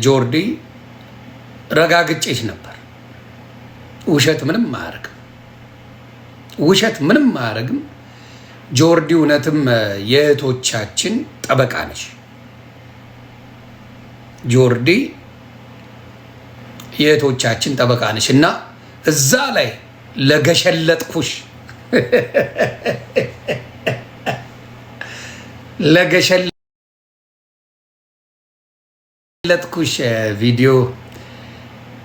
ጆርዲ ረጋግጬሽ ነበር። ውሸት ምንም አያደርግም። ውሸት ምንም አያደርግም። ጆርዲ እውነትም የእህቶቻችን ጠበቃ ነሽ። ጆርዲ የእህቶቻችን ጠበቃ ነሽ እና እዛ ላይ ለገሸለጥኩሽ ለገሸለጥኩሽ ቪዲዮ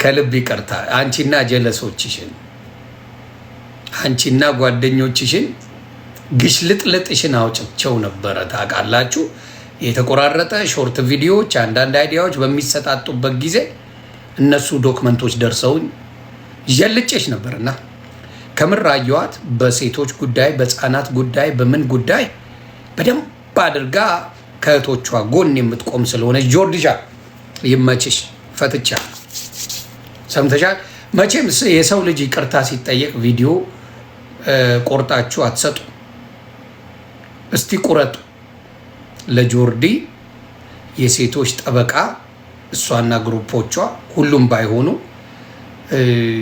ከልብ ይቅርታ። አንቺና ጀለሶችሽን አንቺና ጓደኞችሽን ግሽልጥልጥሽን አውጭቸው ነበረ። ታውቃላችሁ፣ የተቆራረጠ ሾርት ቪዲዮዎች፣ አንዳንድ አይዲያዎች በሚሰጣጡበት ጊዜ እነሱ ዶክመንቶች ደርሰውኝ ጀልጬሽ ነበርና ከምር አየኋት። በሴቶች ጉዳይ፣ በህፃናት ጉዳይ፣ በምን ጉዳይ በደንብ አድርጋ ከእህቶቿ ጎን የምትቆም ስለሆነች ጆርዲሻ ይመችሽ። ፈትቻ ሰምተሻል። መቼም የሰው ልጅ ይቅርታ ሲጠየቅ ቪዲዮ ቆርጣችሁ አትሰጡ። እስቲ ቁረጡ። ለጆርዲ የሴቶች ጠበቃ እሷና ግሩፖቿ ሁሉም ባይሆኑ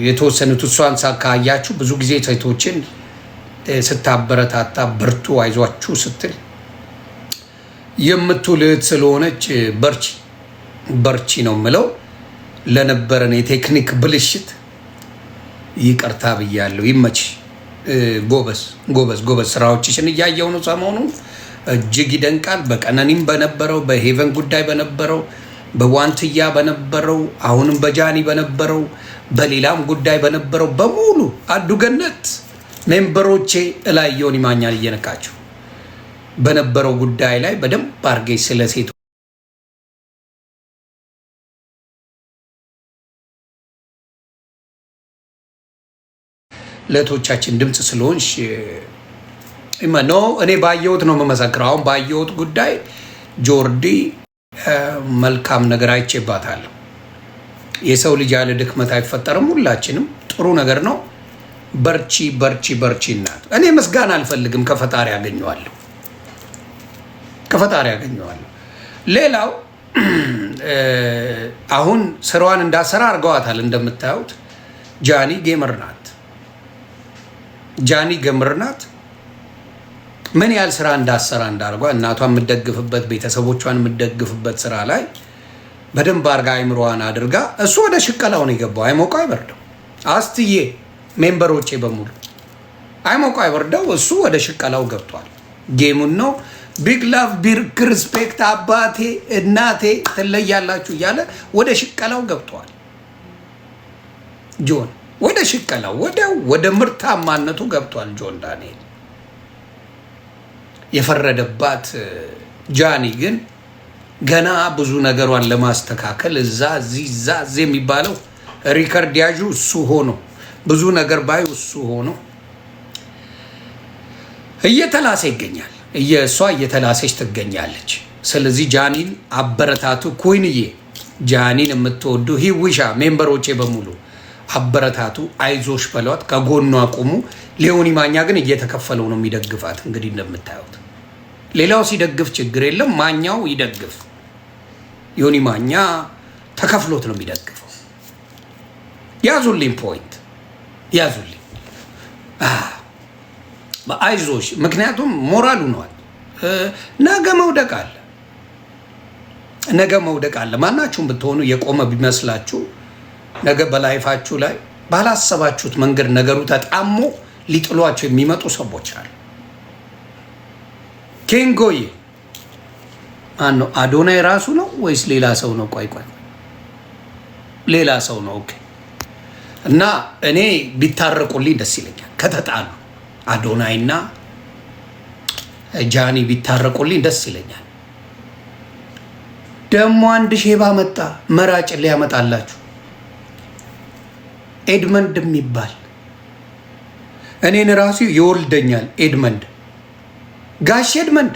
የተወሰኑት እሷን ካያችሁ ብዙ ጊዜ ሴቶችን ስታበረታታ በርቱ አይዟችሁ ስትል የምትውልት ስለሆነች በርቺ ነው የምለው። ለነበረን የቴክኒክ ብልሽት ይቅርታ ብያለሁ። ይመች። ጎበዝ ስራዎችሽን እያየሁ ነው ሰሞኑን። እጅግ ይደንቃል። በቀነኒም በነበረው፣ በሄቨን ጉዳይ በነበረው፣ በዋንትያ በነበረው፣ አሁንም በጃኒ በነበረው፣ በሌላም ጉዳይ በነበረው በሙሉ አዱገነት ሜምበሮቼ እላይ ዮኒ ማኛን እየነካቸው በነበረው ጉዳይ ላይ በደንብ አድርጌ ስለ ሴቶ ለቶቻችን ድምፅ ስለሆንሽ ኖ እኔ ባየሁት ነው የምመሰክረው። አሁን ባየሁት ጉዳይ ጆርዲ መልካም ነገር አይቼባታለሁ። የሰው ልጅ ያለ ድክመት አይፈጠርም። ሁላችንም ጥሩ ነገር ነው። በርቺ እናት። እኔ ምስጋና አልፈልግም፣ ከፈጣሪ ያገኘዋለሁ። ሌላው አሁን ስራዋን እንዳሰራ አድርገዋታል። እንደምታዩት ጃኒ ጌመር ናት። ምን ያህል ስራ እንዳሰራ እንዳርጓ እናቷን የምደግፍበት ቤተሰቦቿን የምደግፍበት ስራ ላይ በደንብ አርጋ አይምሮዋን አድርጋ እሱ ወደ ሽቀላው ነው የገባው። አይሞቀው አይበርደው። አስትዬ ሜምበሮቼ በሙሉ አይሞቀው አይበርደው፣ እሱ ወደ ሽቀላው ገብቷል። ጌሙን ነው ቢግ ላቭ ቢግ ሪስፔክት፣ አባቴ እናቴ ትለያላችሁ እያለ ወደ ሽቀላው ገብቷል። ጆን ወደ ሽቀላው ወደ ምርታማነቱ ገብቷል። ጆን ዳንኤል የፈረደባት ጃኒ ግን ገና ብዙ ነገሯን ለማስተካከል እዛ የሚባለው ሪከርድ ያዡ እሱ ሆኖ ብዙ ነገር ባዩ እሱ ሆኖ እየተላሰ ይገኛል። እሷ እየተላሰች ትገኛለች። ስለዚህ ጃኒን አበረታቱ። ኩይንዬ ጃኒን የምትወዱ ሂዊሻ ሜምበሮቼ በሙሉ አበረታቱ፣ አይዞሽ በሏት፣ ከጎኗ አቁሙ። ሊዮኒ ማኛ ግን እየተከፈለው ነው የሚደግፋት። እንግዲህ እንደምታዩት ሌላው ሲደግፍ ችግር የለም፣ ማኛው ይደግፍ። ዮኒ ማኛ ተከፍሎት ነው የሚደግፈው። ያዙልኝ ፖይንት ያዙልኝ። አይዞሽ፣ ምክንያቱም ሞራሉ ነዋል። ነገ መውደቅ አለ። ማናችሁም ብትሆኑ የቆመ ቢመስላችሁ ነገ በላይፋችሁ ላይ ባላሰባችሁት መንገድ ነገሩ ተጣሞ ሊጥሏቸው የሚመጡ ሰዎች አሉ። ኬንጎዬ ማነው? አዶናይ ራሱ ነው ወይስ ሌላ ሰው ነው? ቆይ ሌላ ሰው ነው። ኦኬ። እና እኔ ቢታረቁልኝ ደስ ይለኛል። ከተጣሉ አዶናይና ጃኒ ቢታረቁልኝ ደስ ይለኛል። ደግሞ አንድ ሼባ መጣ መራጭ ሊያመጣላችሁ ኤድመንድ የሚባል እኔን ራሱ ይወልደኛል። ኤድመንድ ጋሽ ኤድመንድ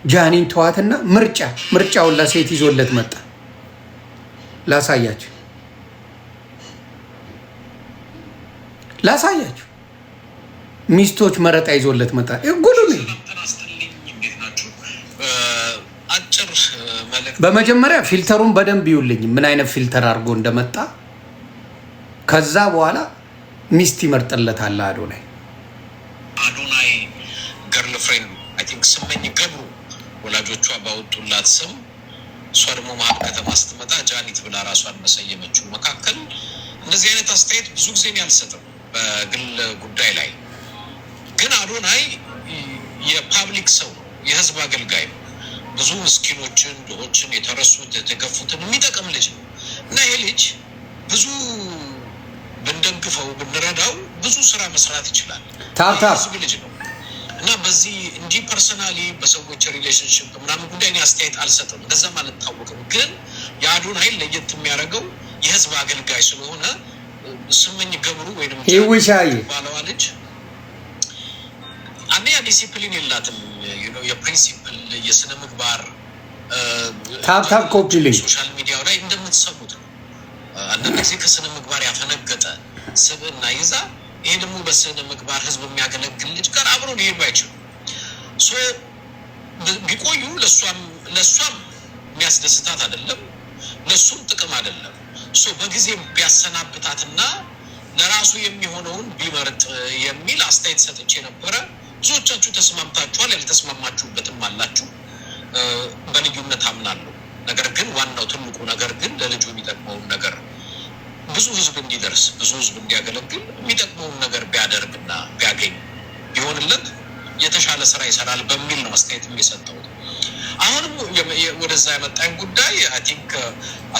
ጃኒን ተዋትና ምርጫውን ለሴት ይዞለት መጣ። ላሳያችሁ ሚስቶች መረጣ ይዞለት መጣ። ጉዱ ነው። አጭር በመጀመሪያ ፊልተሩን በደንብ ይውልኝ ምን አይነት ፊልተር አድርጎ እንደመጣ ከዛ በኋላ ሚስት ይመርጥለታል አዶናይ ገርል ፍሬንድ አይ ቲንክ ስመኝ ገብሩ ወላጆቿ ባወጡላት ስም እሷ ደግሞ መሀል ከተማ ስትመጣ ጃኒት ብላ ራሷን መሰየመችው መካከል እንደዚህ አይነት አስተያየት ብዙ ጊዜ ነው ያልሰጠው በግል ጉዳይ ላይ ግን አዶናይ የፓብሊክ ሰው የህዝብ አገልጋይ ነው ብዙ ምስኪኖችን ድሆችን የተረሱት የተገፉትን የሚጠቅም ልጅ ነው እና ይሄ ልጅ ብዙ ብንደግፈው ብንረዳው ብዙ ስራ መስራት ይችላል ህዝብ ልጅ ነው እና በዚህ እንጂ ፐርሰናሊ በሰዎች ሪሌሽንሽፕ ምናምን ጉዳይ ነው አስተያየት አልሰጥም እንደዛም አልታወቅም ግን የአዶናይ ለየት የሚያደርገው የህዝብ አገልጋይ ስለሆነ ስመኝ ገብሩ ወይንም ይውሻይ ባለዋ ልጅ አንዴ ዲሲፕሊን የላትም የፕሪንሲፕል የስነ ምግባር ታፕ ኮፒ ሊንክ ሶሻል ሚዲያው ላይ እንደምትሰሙት ነው አንዳንድ ጊዜ ከስነ ምግባር ያፈነገጠ ስብዕና ይዛ ይሄ ደግሞ በስነ ምግባር ህዝብ የሚያገለግል ልጅ ጋር አብሮ ሊሄዱ አይችሉም ሶ ቢቆዩ ለሷም የሚያስደስታት አይደለም ለሱም ጥቅም አይደለም ሶ በጊዜ ቢያሰናብታትና ለራሱ የሚሆነውን ቢመርጥ የሚል አስተያየት ሰጥቼ ነበረ ብዙዎቻችሁ ተስማምታችኋል ያልተስማማችሁበትም አላችሁ በልዩነት አምናለሁ ነገር ግን ዋናው ትልቁ ነገር ግን ለልጁ የሚጠቅመውን ነገር ብዙ ህዝብ እንዲደርስ ብዙ ህዝብ እንዲያገለግል የሚጠቅመውን ነገር ቢያደርግና ቢያገኝ ቢሆንለት የተሻለ ስራ ይሰራል በሚል ነው አስተያየት የሚሰጠው አሁንም ወደዛ ያመጣኝ ጉዳይ አይ ቲንክ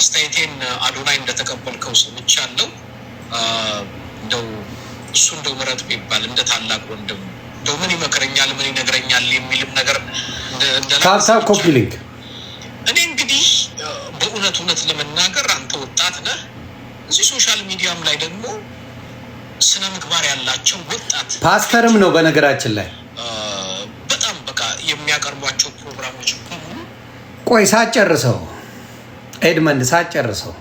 አስተያየቴን አዶናይ እንደተቀበልከው ሰምቻለሁ እንደው እሱ እንደው ምረጥ ቢባል እንደ ታላቅ ወንድም እንደው ምን ይመክረኛል ምን ይነግረኛል የሚልም ነገር ታፕ ኮፒ ሊንክ እኔ እንግዲህ በእውነት ለመናገር አንተ ወጣት ነህ እዚህ ሶሻል ሚዲያም ላይ ደግሞ ስነ ምግባር ያላቸው ወጣት ፓስተርም ነው በነገራችን ላይ በጣም በቃ የሚያቀርቧቸው ፕሮግራሞች ቆይ ሳጨርሰው ኤድመንድ ሳጨርሰው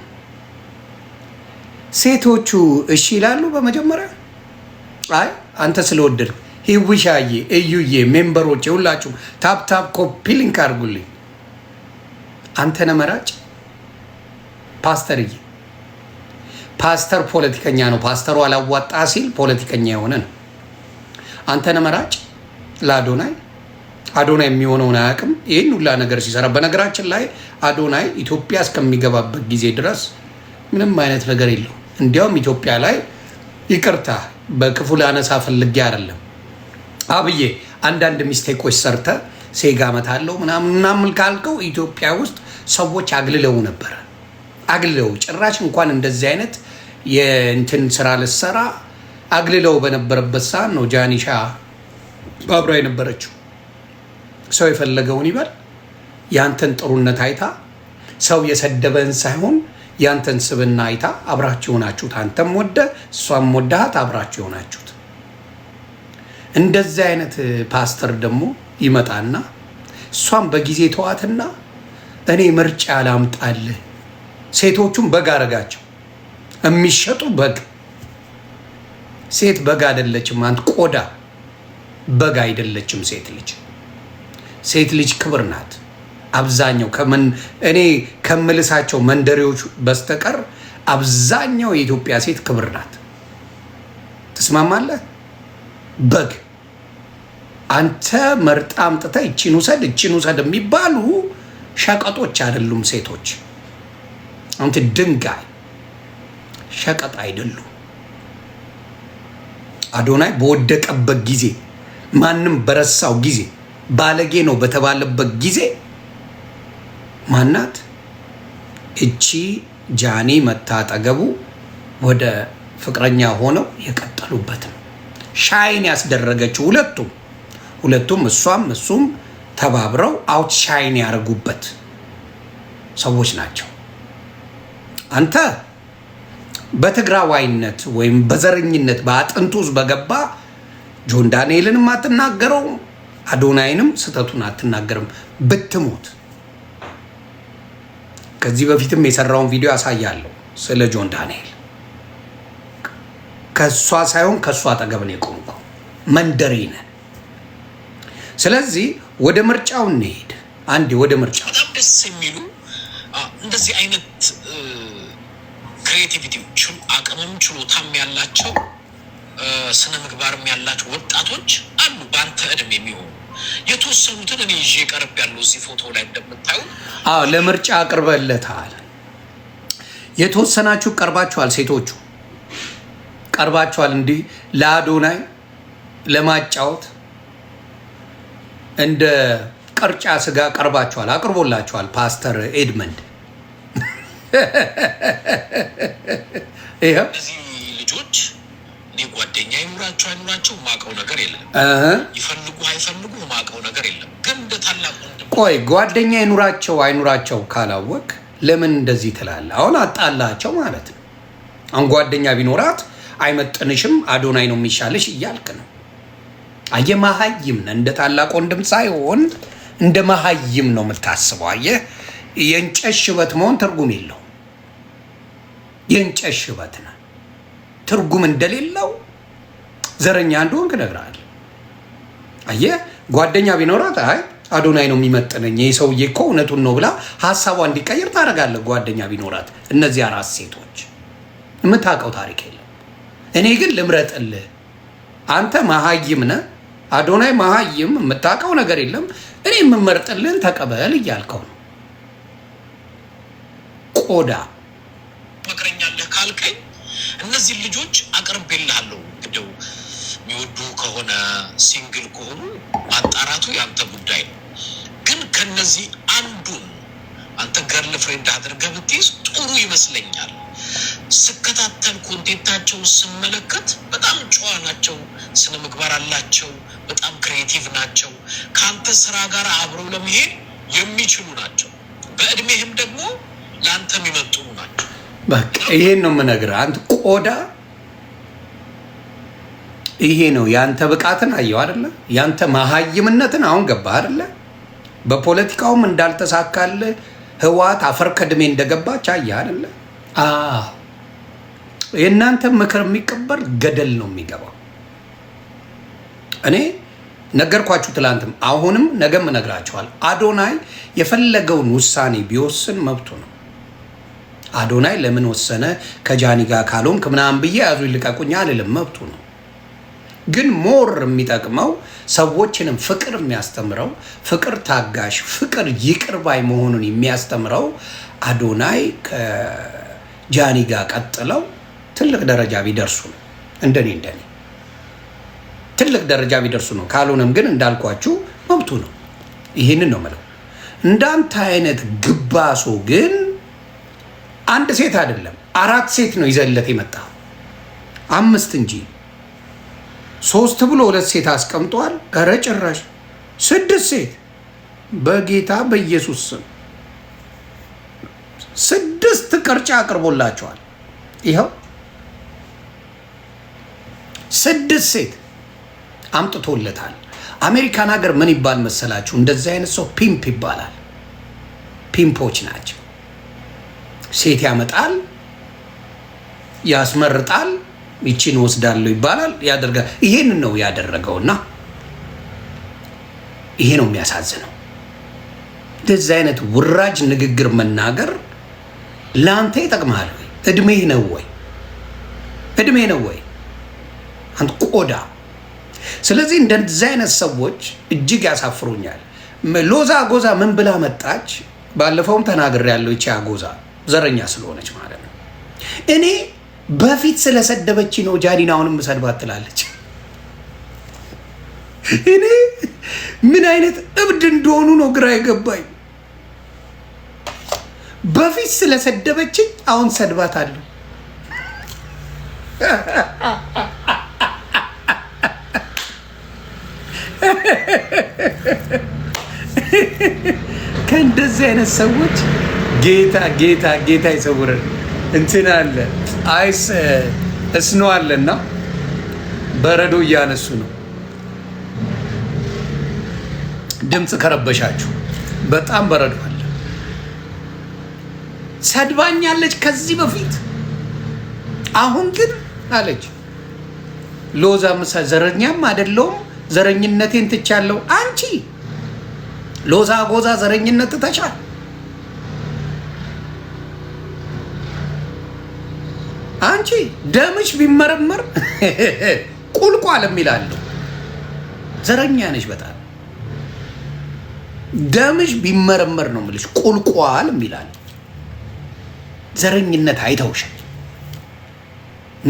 ሴቶቹ እሺ ይላሉ በመጀመሪያ አይ አንተ ስለወደድክ ሂዊሻዬ እዩዬ ሜምበሮቼ ሁላችሁ ታፕ ኮፒ ሊንክ አድርጉልኝ አንተ ነህ መራጭ ፓስተርዬ ፓስተር ፖለቲከኛ ነው ፓስተሩ አላዋጣ ሲል ፖለቲከኛ የሆነ ነው አንተ ነህ መራጭ ለአዶናይ አዶናይ የሚሆነውን አያውቅም ይህን ሁላ ነገር ሲሰራ በነገራችን ላይ አዶናይ ኢትዮጵያ እስከሚገባበት ጊዜ ድረስ ምንም አይነት ነገር የለው እንዲያውም ኢትዮጵያ ላይ ይቅርታ በክፉ ላነሳ ፈልጌ አይደለም አብዬ አንዳንድ ሚስቴኮች ሰርተ ሴጋ መታለው ምናምን ካልከው ኢትዮጵያ ውስጥ ሰዎች አግልለው ነበር አግልለው ጭራሽ እንኳን እንደዚህ አይነት የእንትን ስራ ለሰራ አግልለው በነበረበት ሰዓት ነው ጃኒሻ አብራ የነበረችው ሰው የፈለገውን ይበል ያንተን ጥሩነት አይታ ሰው የሰደበን ሳይሆን ያንተን ስብና አይታ አብራችሁ ሆናችሁት አንተም ወደ እሷም ወዳት አብራችሁ ሆናችሁት እንደዚህ አይነት ፓስተር ደግሞ ይመጣና እሷም በጊዜ ተዋትና እኔ ምርጫ ላምጣልህ ሴቶቹም በግ አረጋቸው የሚሸጡ በግ ሴት በግ አይደለችም አንተ ቆዳ በግ አይደለችም ሴት ልጅ ክብር ናት አብዛኛው እኔ ከምልሳቸው መንደሬዎች በስተቀር አብዛኛው የኢትዮጵያ ሴት ክብር ናት ትስማማለህ በግ አንተ መርጣ አምጥተህ እቺን ውሰድ የሚባሉ ሸቀጦች አይደሉም ሴቶች አንተ ድንጋይ ሸቀጥ አይደሉም አዶናይ በወደቀበት ጊዜ ማንም በረሳው ጊዜ ባለጌ ነው በተባለበት ጊዜ ማናት እቺ ጃኒ መታጠገቡ ወደ ፍቅረኛ ሆነው የቀጠሉበት ሻይን ያስደረገችው ሁለቱም እሱም ተባብረው አውት ሻይን ያደርጉበት ሰዎች ናቸው አንተ በትግራዋይነት ወይም በዘረኝነት በአጥንቱ ውስጥ በገባ ጆን ዳንኤልንም አትናገረው አዶናይንም ስተቱን አትናገርም ብትሞት ከዚህ በፊትም የሰራውን ቪዲዮ ያሳያለሁ ስለ ጆን ዳንኤል ከሷ ሳይሆን ከሷ አጠገብ ነው የቆምኩ መንደሪነ ስለዚህ ወደ ምርጫው እንሄድ አንዴ ወደ ምርጫው ደስ የሚሉ እንደዚህ አይነት ክሬቲቪቲ አቅምም ችሎታም ያላቸው ስነ ምግባርም ያላቸው ወጣቶች አሉ በአንተ እድሜ የሚሆኑ የተወሰኑትን እኔ ይዤ ቀርብ ያለው እዚህ ፎቶ ላይ እንደምታዩ ለምርጫ አቅርበለታል። የተወሰናችሁ ቀርባችኋል፣ ሴቶቹ ቀርባችኋል። እንዲህ ለአዶናይ ለማጫወት እንደ ቅርጫ ስጋ ቀርባችኋል፣ አቅርቦላችኋል ፓስተር ኤድመንድ። እነዚህ ልጆች እኔ ጓደኛ ይኑራቸው አይኑራቸው ማቀው ነገር የለም። ይፈልጉ አይፈልጉ ማቀው ነገር የለም። ግን እንደ ታላቅ ወንድም ቆይ ጓደኛ ይኑራቸው አይኑራቸው ካላወቅ ለምን እንደዚህ ትላለህ? አሁን አጣላቸው ማለት ነው። አሁን ጓደኛ ቢኖራት አይመጥንሽም፣ አዶናይ ነው የሚሻልሽ እያልክ ነው። አየህ መሀይም ነህ። እንደ ታላቅ ወንድም ሳይሆን እንደ መሀይም ነው የምታስበው። አየህ የእንጨት ሽበት መሆን ትርጉም የለው። የእንጨት ሽበት ነህ። ትርጉም እንደሌለው ዘረኛ እንደሆንክ እነግርሃለሁ። አየህ ጓደኛ ቢኖራት አይ አዶናይ ነው የሚመጥነኝ ይህ ሰውዬ እኮ እውነቱን ነው ብላ ሀሳቧ እንዲቀይር ታደርጋለህ። ጓደኛ ቢኖራት እነዚህ 4 ሴቶች የምታውቀው ታሪክ የለም። እኔ ግን ልምረጥልህ። አንተ መሀይም ነህ፣ አዶናይ መሀይም፣ የምታውቀው ነገር የለም። እኔ የምመርጥልህን ተቀበል እያልከው ነው። ቆዳ መክረኛለህ ካልከኝ እነዚህ ልጆች አቅርቤልሃለሁ። እንግዲህ የሚወዱ ከሆነ ሲንግል ከሆኑ ማጣራቱ ያንተ ጉዳይ ነው። ግን ከነዚህ አንዱን አንተ ገርል ፍሬንድ አድርገህ ብትይዝ ጥሩ ይመስለኛል። ስከታተል ኮንቴንታቸውን ስመለከት በጣም ጨዋ ናቸው፣ ስነ ምግባር አላቸው፣ በጣም ክሬቲቭ ናቸው። ከአንተ ስራ ጋር አብረው ለመሄድ የሚችሉ ናቸው። በእድሜህም ደግሞ ለአንተ የሚመጥኑ ናቸው። በቃ ይሄን ነው የምነግርህ። አንተ ቆዳ ይሄ ነው ያንተ ብቃትን አየው አይደለ? ያንተ መሀይምነትን አሁን ገባህ አይደለ? በፖለቲካውም እንዳልተሳካልህ ህወሓት አፈር ከድሜ እንደገባች አየህ አይደለ? የእናንተ ምክር የሚቀበል ገደል ነው የሚገባው። እኔ ነገርኳችሁ ትላንትም፣ አሁንም ነገም እነግራችኋል። አዶናይ የፈለገውን ውሳኔ ቢወስን መብቱ ነው። አዶናይ ለምን ወሰነ ከጃኒ ጋር ካልሆንክ ምናምን ብዬ ያዙ ይልቀቁኛ አልልም፣ መብቱ ነው። ግን ሞር የሚጠቅመው ሰዎችንም ፍቅር የሚያስተምረው ፍቅር ታጋሽ፣ ፍቅር ይቅር ባይ መሆኑን የሚያስተምረው አዶናይ ከጃኒ ጋር ቀጥለው ትልቅ ደረጃ ቢደርሱ ነው። እንደኔ ትልቅ ደረጃ ቢደርሱ ነው። ካልሆነም ግን እንዳልኳችሁ መብቱ ነው። ይህንን ነው የምለው። እንዳንተ አይነት ግባሶ ግን አንድ ሴት አይደለም 4 ሴት ነው ይዘለት የመጣው፣ 5 እንጂ 3 ብሎ 2 ሴት አስቀምጧል። ኧረ ጭራሽ 6 ሴት በጌታ በኢየሱስ ስም 6 ቅርጫ አቅርቦላቸዋል። ይኸው 6 ሴት አምጥቶለታል። አሜሪካን ሀገር ምን ይባል መሰላችሁ? እንደዚህ አይነት ሰው ፒምፕ ይባላል። ፒምፖች ናቸው። ሴት ያመጣል፣ ያስመርጣል፣ ይቺን ወስዳለሁ ይባላል፣ ያደርጋል። ይሄን ነው ያደረገውና ይሄ ነው የሚያሳዝነው። እንደዚህ አይነት ውራጅ ንግግር መናገር ለአንተ ይጠቅማል ወይ? እድሜህ ነው ወይ? እድሜ ነው ወይ? አንተ ቆዳ። ስለዚህ እንደዚህ አይነት ሰዎች እጅግ ያሳፍሩኛል። ሎዛ አጎዛ ምን ብላ መጣች? ባለፈውም ተናግሬያለሁ። ይቺ አጎዛ ዘረኛ ስለሆነች ማለት ነው። እኔ በፊት ስለሰደበች ነው ጃኒን አሁንም ሰድባት ትላለች። እኔ ምን አይነት እብድ እንደሆኑ ነው ግራ የገባኝ። በፊት ስለሰደበችኝ አሁን ሰድባታለሁ። ከእንደዚህ አይነት ሰዎች ጌታ ይሰውረን። እንትን አለ አይስ እስኖ አለና በረዶ እያነሱ ነው። ድምፅ ከረበሻችሁ በጣም በረዶ አለ። ሰድባኛለች ከዚህ በፊት። አሁን ግን አለች ሎዛ ምሳ ዘረኛም አይደለሁም ዘረኝነቴን ትቻለሁ። አንቺ ሎዛ ጎዛ ዘረኝነት ትተሻል። አንቺ ደምሽ ቢመረመር ቁልቋል የሚላለሁ ዘረኛ ነሽ በጣም ደምሽ ቢመረመር ነው የምልሽ ቁልቋል የሚላለሁ ዘረኝነት አይተውሻል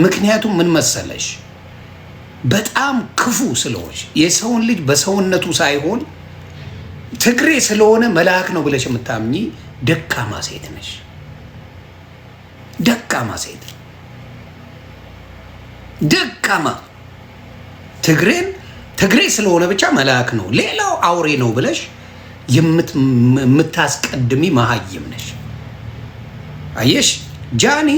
ምክንያቱም ምን መሰለሽ በጣም ክፉ ስለሆንሽ የሰውን ልጅ በሰውነቱ ሳይሆን ትግሬ ስለሆነ መልአክ ነው ብለሽ የምታምኚ ደካማ ሴት ነሽ ደካማ ሴት ደካማ ትግሬ ስለሆነ ብቻ መልአክ ነው ሌላው አውሬ ነው ብለሽ የምታስቀድሚ መሀይም ነሽ አየሽ ጃኒ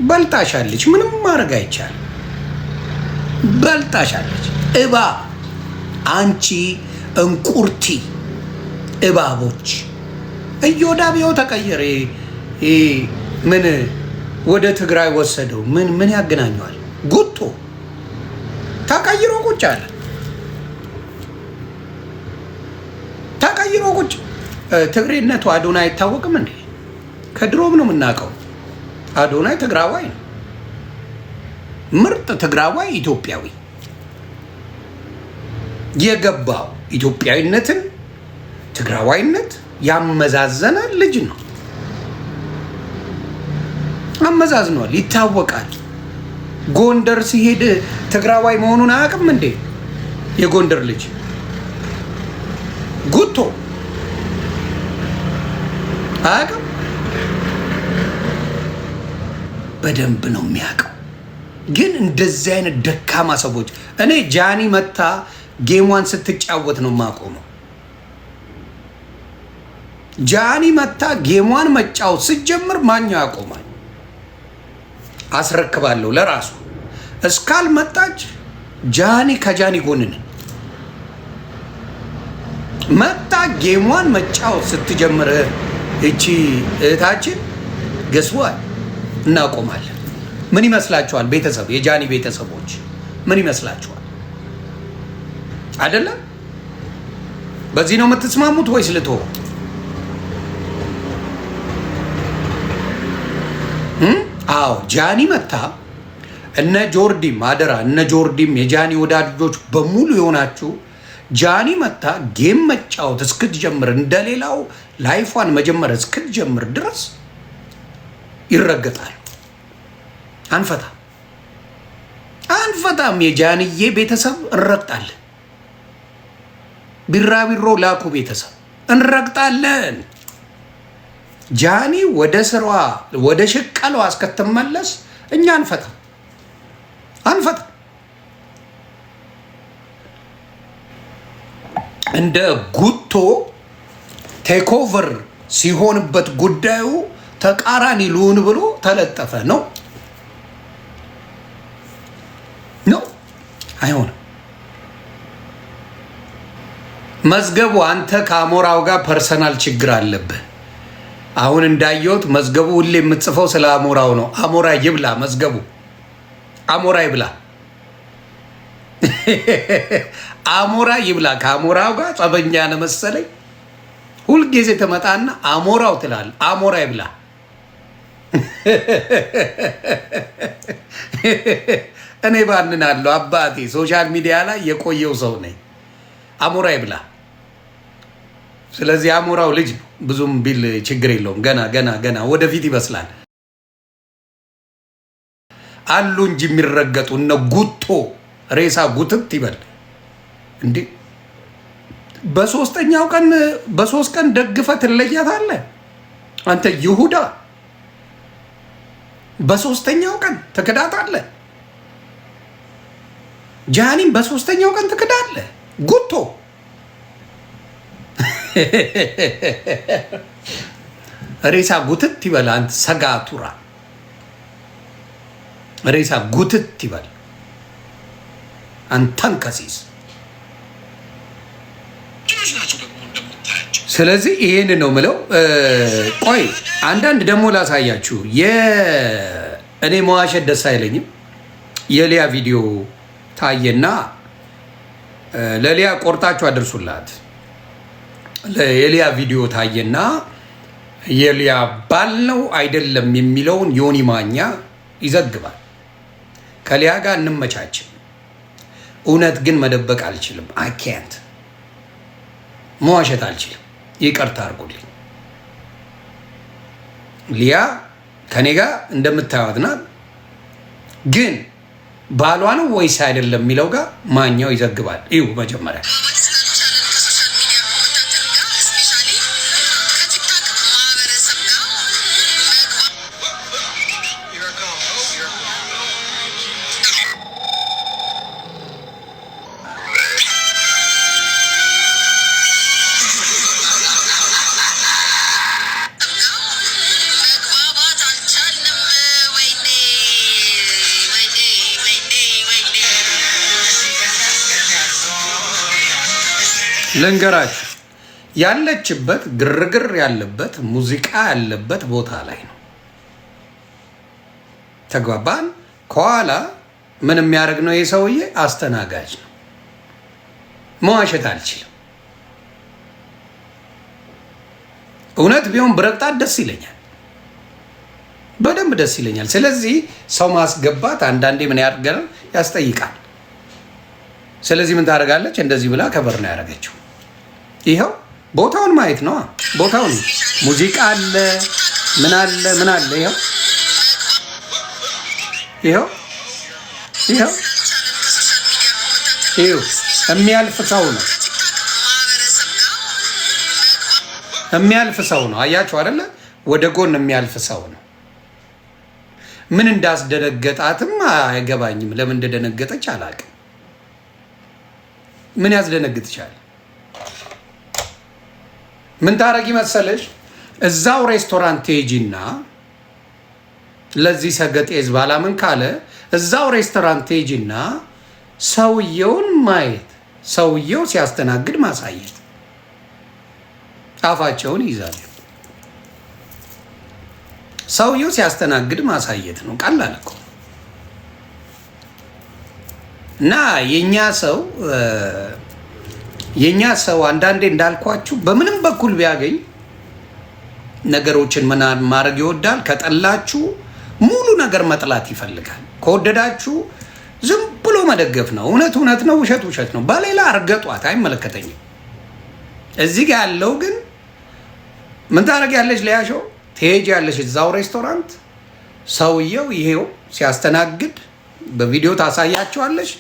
በልጣሻለች ምንም ማድረግ አይቻልም በልጣሻለች እባብ አንቺ እንቁርቲ እባቦች እዮዳብየው ተቀየረ ምን ወደ ትግራይ ወሰደው ምን ያገናኘዋል ጉቶ ተቀይሮ ቁጭ አለ ተቀይሮ ቁጭ ትግሬነቱ አዶናይ አይታወቅም እንዴ ከድሮም ነው የምናውቀው አዶናይ ትግራዋይ ነው ምርጥ ትግራዋይ ኢትዮጵያዊ የገባው ኢትዮጵያዊነትን ትግራዋይነት ያመዛዘነ ልጅ ነው አመዛዝኗል ይታወቃል ጎንደር ሲሄድ ትግራዋይ መሆኑን አያውቅም እንዴ የጎንደር ልጅ ጉቶ አያውቅም በደንብ ነው የሚያውቀው ግን እንደዚህ አይነት ደካማ ሰዎች እኔ ጃኒ መታ ጌሟን ስትጫወት ነው የማቆመው ጃኒ መታ ጌሟን መጫወት ስትጀምር ማኛው ያቆማል አስረክባለሁ ለራሱ እስካልመጣች ጃኒ ከጃኒ ጎን ነኝ መታ ጌሟን መጫወት ስትጀምር እቺ እህታችን ገስዋል እናቆማለን ምን ይመስላችኋል ቤተሰብ የጃኒ ቤተሰቦች ምን ይመስላችኋል አይደለም በዚህ ነው የምትስማሙት ወይስ ልትሆ አዎ ጃኒ መታ እነ ጆርዲም አደራ እነ ጆርዲም የጃኒ ወዳጆች በሙሉ የሆናችሁ ጃኒ መታ ጌም መጫወት እስክትጀምር እንደሌላው ላይፏን መጀመር እስክትጀምር ድረስ ይረገጣል አንፈታም የጃንዬ ቤተሰብ እንረግጣለን ቢራቢሮ ላኩ ቤተሰብ እንረግጣለን ጃኒ ወደ ስራዋ ወደ ሽቀሏ እስከተመለስ እኛ አንፈታ እንደ ጉቶ ቴክኦቨር ሲሆንበት ጉዳዩ ተቃራኒ ልሁን ብሎ ተለጠፈ ነው አይሆንም መዝገቡ አንተ ከአሞራው ጋር ፐርሰናል ችግር አለብህ አሁን እንዳየሁት መዝገቡ ሁሌ የምትጽፈው ስለ አሞራው ነው አሞራ ይብላ መዝገቡ አሞራ ይብላ አሞራ ይብላ ከአሞራው ጋር ጸበኛ ነው መሰለኝ ሁልጊዜ ተመጣና አሞራው ትላል አሞራ ይብላ እኔ ባንናለሁ አባቴ ሶሻል ሚዲያ ላይ የቆየው ሰው ነኝ አሞራ ይብላ ስለዚህ አሞራው ልጅ ነው ብዙም ቢል ችግር የለውም ገና ወደፊት ይበስላል አሉ እንጂ የሚረገጡ እነ ጉቶ ሬሳ ጉትት ይበል እንዴ በሶስት ቀን ደግፈ ትለያታለህ አንተ ይሁዳ በሶስተኛው ቀን ትክዳታለህ ጃኒም በሶስተኛው ቀን ትክዳለህ ጉቶ ሬሳ ጉትት ይበል አንተ ሰጋቱራ ሬሳ ጉትት ይበል አንተን ከሲስ ስለዚህ ይሄን ነው ምለው ቆይ አንዳንድ ደግሞ ላሳያችሁ እኔ መዋሸት ደስ አይለኝም የሊያ ቪዲዮ ታየና ለሊያ ቆርጣችሁ አድርሱላት የሊያ ቪዲዮ ታየና የሊያ ባል ነው አይደለም የሚለውን ዮኒ ማኛ ይዘግባል። ከሊያ ጋር እንመቻችን። እውነት ግን መደበቅ አልችልም። አካንት መዋሸት አልችልም። ይቅርታ አድርጉልኝ። ሊያ ከኔ ጋር እንደምታዩት ናት። ግን ባሏ ነው ወይስ አይደለም የሚለው ጋር ማኛው ይዘግባል። ይሁ መጀመሪያ ልንገራችሁ ያለችበት ግርግር ያለበት ሙዚቃ ያለበት ቦታ ላይ ነው። ተግባባን። ከኋላ ምን የሚያደርግ ነው? የሰውዬ አስተናጋጅ ነው። መዋሸት አልችልም። እውነት ቢሆን ብረቅጣት ደስ ይለኛል፣ በደንብ ደስ ይለኛል። ስለዚህ ሰው ማስገባት አንዳንዴ ምን ያደርጋል? ያስጠይቃል። ስለዚህ ምን ታደርጋለች? እንደዚህ ብላ ከበር ነው ያደረገችው። ይኸው ቦታውን ማየት ነው። ቦታውን ሙዚቃ አለ፣ ምን አለ፣ ምን አለ። ይኸው ይኸው ይኸው ይኸው የሚያልፍ ሰው ነው፣ የሚያልፍ ሰው ነው። አያችሁ አይደለ? ወደ ጎን የሚያልፍ ሰው ነው። ምን እንዳስደነገጣትም አይገባኝም። ለምን እንደደነገጠች አላውቅም። ምን ያስደነግጥሻል? ምን ታረጊ መሰለሽ? እዛው ሬስቶራንት ሄጂና ለዚህ ሰገጤ ህዝብ አላምን ካለ እዛው ሬስቶራንት ሄጂና ሰውየውን ማየት፣ ሰውየው ሲያስተናግድ ማሳየት። አፋቸውን ይዛሉ። ሰውየው ሲያስተናግድ ማሳየት ነው። ቀላል እኮ እና የኛ ሰው አንዳንዴ እንዳልኳችሁ በምንም በኩል ቢያገኝ ነገሮችን ማድረግ ይወዳል። ከጠላችሁ ሙሉ ነገር መጥላት ይፈልጋል። ከወደዳችሁ ዝም ብሎ መደገፍ ነው። እውነት እውነት ነው፣ ውሸት ውሸት ነው። በሌላ አርገጧት፣ አይመለከተኝም። እዚህ ጋር ያለው ግን ምን ታደርጊያለሽ? ሊያሾው ትሄጃለሽ እዛው ሬስቶራንት፣ ሰውየው ይሄው ሲያስተናግድ በቪዲዮ ታሳያቸዋለሽ።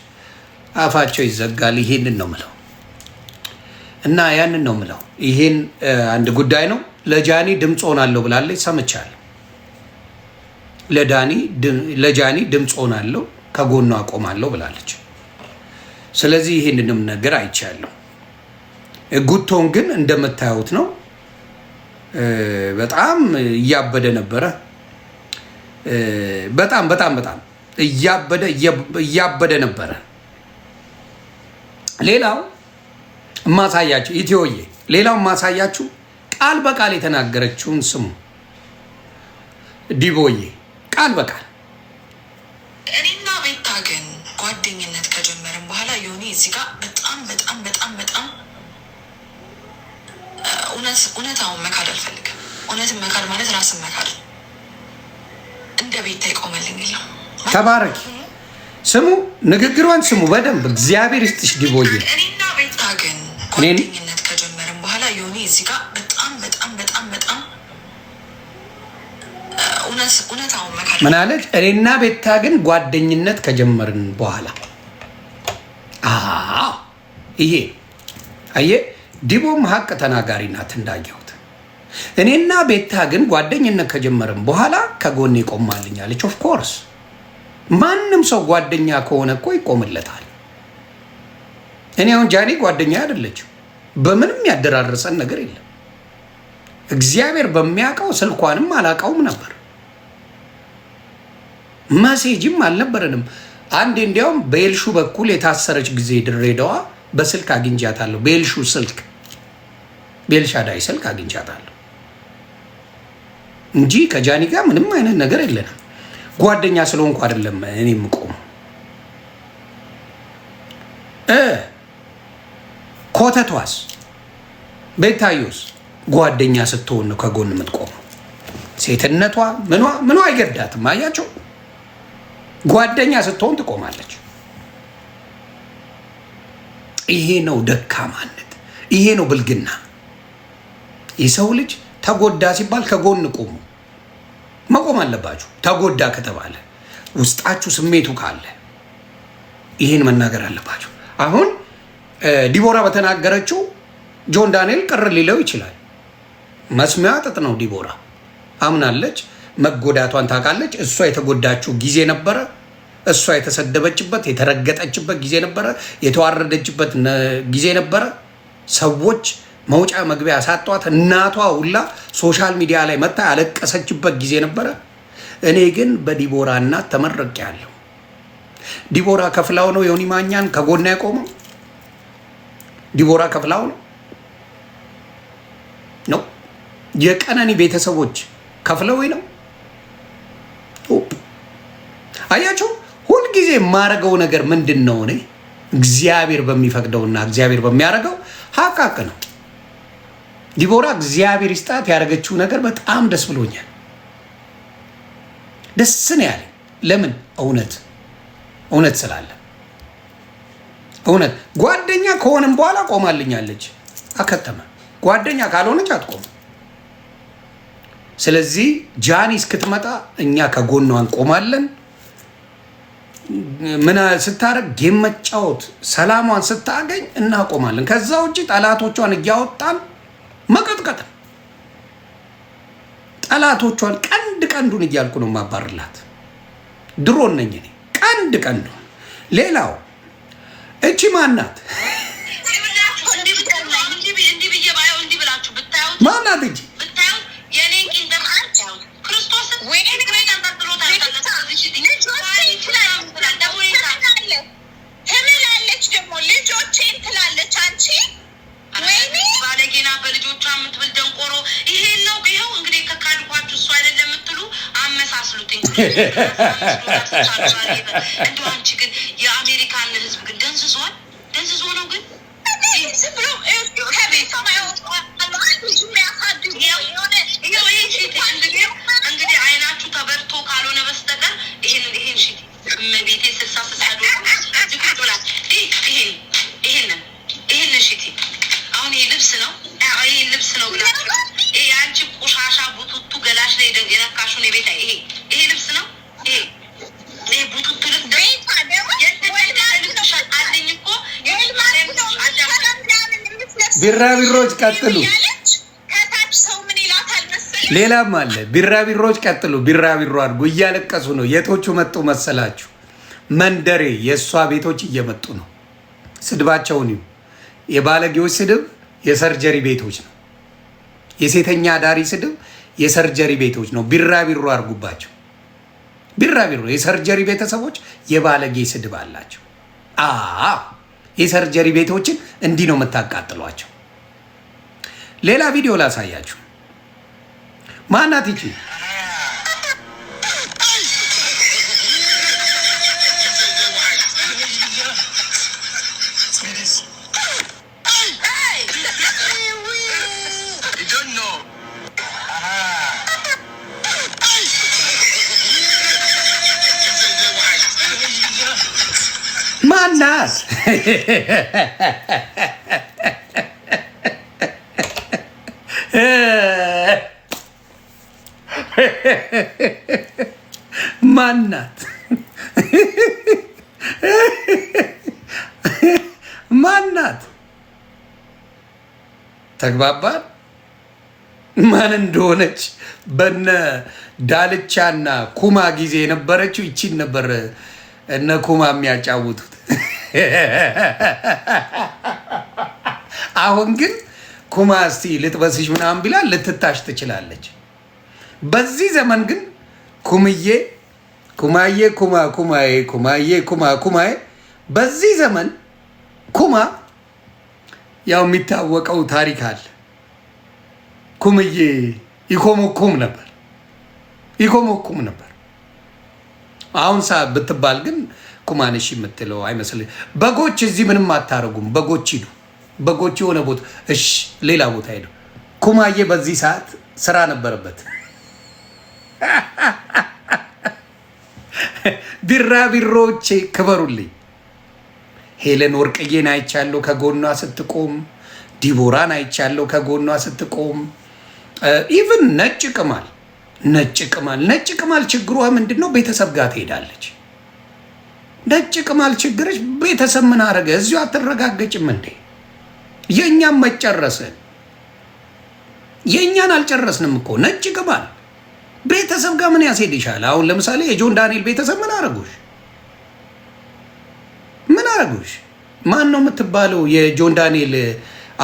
አፋቸው ይዘጋል። ይሄንን ነው ምለው እና ያንን ነው ምለው። ይሄን አንድ ጉዳይ ነው። ለጃኒ ድምፅ ሆናለሁ ብላለች፣ ሰምቻለሁ። ለጃኒ ድምፅ ሆናለሁ፣ ከጎኗ አቆማለሁ ብላለች። ስለዚህ ይሄንንም ነገር አይቻለሁ። ጉቶን ግን እንደምታዩት ነው። በጣም እያበደ ነበረ። በጣም በጣም በጣም እያበደ ነበረ። ሌላው ማሳያችሁ ኢትዮዬ፣ ሌላው ማሳያችሁ ቃል በቃል የተናገረችውን ስሙ። ዲቦዬ ቃል በቃል እኔና ቤታ ግን ጓደኝነት ከጀመርን በኋላ ዮኒ እዚህ ጋር በጣም በጣም በጣም በጣም እውነታውን መካድ አልፈልግም። እውነትን መካድ ማለት ራስን መካድ። እንደ ቤታ ይቆመልኝ የለም። ተባረኪ። ስሙ፣ ንግግሯን ስሙ በደንብ። እግዚአብሔር ይስጥሽ ዲቦዬ። እኔና ቤታ ግን ጓደኝነት ከጀመርን በኋላ ዮኒ እዚህ ጋር በጣም በጣም በጣም በጣም እውነታውን መካድ። ምን አለች? እኔና ቤታ ግን ጓደኝነት ከጀመርን በኋላ። ይሄ አየ ዲቦም ሀቅ ተናጋሪ ናት እንዳየሁት። እኔና ቤታ ግን ጓደኝነት ከጀመርን በኋላ ከጎኔ ይቆማልኛለች። ኦፍ ኮርስ ማንም ሰው ጓደኛ ከሆነ እኮ ይቆምለታል። እኔ አሁን ጃኒ ጓደኛ አይደለችም። በምንም ያደራረሰን ነገር የለም። እግዚአብሔር በሚያውቀው ስልኳንም አላውቀውም ነበር፣ መሴጅም አልነበረንም። አንዴ እንዲያውም በኤልሹ በኩል የታሰረች ጊዜ ድሬዳዋ በስልክ አግኝቻታለሁ። በኤልሹ ስልክ፣ በኤልሻዳይ ስልክ አግኝቻታለሁ እንጂ ከጃኒ ጋር ምንም አይነት ነገር የለንም። ጓደኛ ስለሆንኩ አይደለም እኔ የምቆም። ኮተቷስ ቤታዮስ ጓደኛ ስትሆን ነው ከጎን የምትቆመው። ሴትነቷ ምኗ አይገዳትም። አያቸው ጓደኛ ስትሆን ትቆማለች። ይሄ ነው ደካማነት፣ ይሄ ነው ብልግና። የሰው ልጅ ተጎዳ ሲባል ከጎን ቁሙ። መቆም አለባችሁ። ተጎዳ ከተባለ ውስጣችሁ ስሜቱ ካለ ይህን መናገር አለባችሁ። አሁን ዲቦራ በተናገረችው ጆን ዳንኤል ቅር ሊለው ይችላል። መስሚያ ጥጥ ነው። ዲቦራ አምናለች፣ መጎዳቷን ታውቃለች። እሷ የተጎዳችው ጊዜ ነበረ። እሷ የተሰደበችበት የተረገጠችበት ጊዜ ነበረ። የተዋረደችበት ጊዜ ነበረ። ሰዎች መውጫ መግቢያ ያሳጧት፣ እናቷ ሁላ ሶሻል ሚዲያ ላይ መታ ያለቀሰችበት ጊዜ ነበረ። እኔ ግን በዲቦራ እናት ተመርቄያለሁ። ዲቦራ ከፍላው ነው ዮኒ ማኛን ከጎና ያቆመው። ዲቦራ ከፍላው ነው የቀነኒ ቤተሰቦች ከፍለው ነው። አያችሁ፣ ሁልጊዜ የማረገው ነገር ምንድን ነው? እኔ እግዚአብሔር በሚፈቅደውና እግዚአብሔር በሚያደርገው ሀቃቅ ነው። ዲቦራ እግዚአብሔር ይስጣት፣ ያደረገችው ነገር በጣም ደስ ብሎኛል። ደስ ነው ያለኝ። ለምን? እውነት ስላለ። እውነት ጓደኛ ከሆነም በኋላ ቆማልኛለች፣ አከተመ። ጓደኛ ካልሆነች አትቆም። ስለዚህ ጃኒ እስክትመጣ እኛ ከጎኗ እንቆማለን። ምን ስታረግ ጌም መጫወት ሰላሟን ስታገኝ እናቆማለን። ከዛ ውጭ ጠላቶቿን እያወጣን መቀጥቀጥ፣ ጠላቶቿን ቀንዱን እያልኩ ነው ማባርላት። ድሮን ነኝ እኔ ቀንዱን። ሌላው እቺ ማናት? ማናት እቺ? እንደው አንቺ ግን የአሜሪካን ህዝብ ግን ደንዝዞ ነው ግን እንግዲህ አይናችሁ ተበርቶ ካልሆነ በስተቀር ይሄን ሽቲ እመቤቴ 60 ይሄንን ሽቲ አሁን ይሄ ልብስ ነው ብላችሁ ይሄ አንቺ ቆሻሻ ቡቱቱ ገላሽ ላይ የነካሹን የቤታ ይሄ ልብስ ነው። ይሄ ቡቱቱ ልብስ ቢራቢሮች ቀጥሉ። ሌላም አለ። ቢራቢሮች ቀጥሉ። ቢራቢሮ አድርጉ። እያለቀሱ ነው። የቶቹ መጡ መሰላችሁ? መንደሬ የእሷ ቤቶች እየመጡ ነው። ስድባቸውን ይሁ የባለጌዎች ስድብ የሰርጀሪ ቤቶች ነው። የሴተኛ አዳሪ ስድብ የሰርጀሪ ቤቶች ነው። ቢራቢሮ አድርጉባቸው። ቢራቢሮ የሰርጀሪ ቤተሰቦች የባለጌ ስድብ አላቸው። የሰርጀሪ ቤቶችን እንዲህ ነው የምታቃጥሏቸው። ሌላ ቪዲዮ ላሳያችሁ። ማናት ይቺ? ማናት? ማናት? ማናት? ተግባባን? ማን እንደሆነች በነ ዳልቻና ኩማ ጊዜ የነበረችው ይቺን ነበር እነ ኩማ የሚያጫውቱት። አሁን ግን ኩማ እስቲ ልትበስሽ ምናምን ቢላ ልትታሽ ትችላለች። በዚህ ዘመን ግን ኩማዬ በዚህ ዘመን ኩማ ያው የሚታወቀው ታሪክ አለ። ኩምዬ ይኮመኩም ነበር። አሁን ሰዓት ብትባል ግን ኩማነሽ የምትለው አይመስልም። በጎች እዚህ ምንም አታረጉም። በጎች ሂዱ። በጎች የሆነ ቦታ ሌላ ቦታ ሄዱ። ኩማዬ በዚህ ሰዓት ስራ ነበረበት። ቢራቢሮቼ ክበሩልኝ። ሄለን ወርቅዬን አይቻለሁ ከጎኗ ስትቆም። ዲቦራን አይቻለሁ ከጎኗ ስትቆም። ኢቭን ነጭ ቅማል ችግሯ ምንድን ነው? ቤተሰብ ጋር ትሄዳለች። ነጭ ቅማል ችግርሽ ቤተሰብ ምን አረገ? እዚሁ አትረጋገጭም እንዴ? የእኛም መጨረስን የእኛን አልጨረስንም እኮ። ነጭ ቅማል ቤተሰብ ጋር ምን ያስሄድሻል? አሁን ለምሳሌ የጆን ዳንኤል ቤተሰብ ምን አረጉሽ? ማን ነው የምትባለው? የጆን ዳንኤል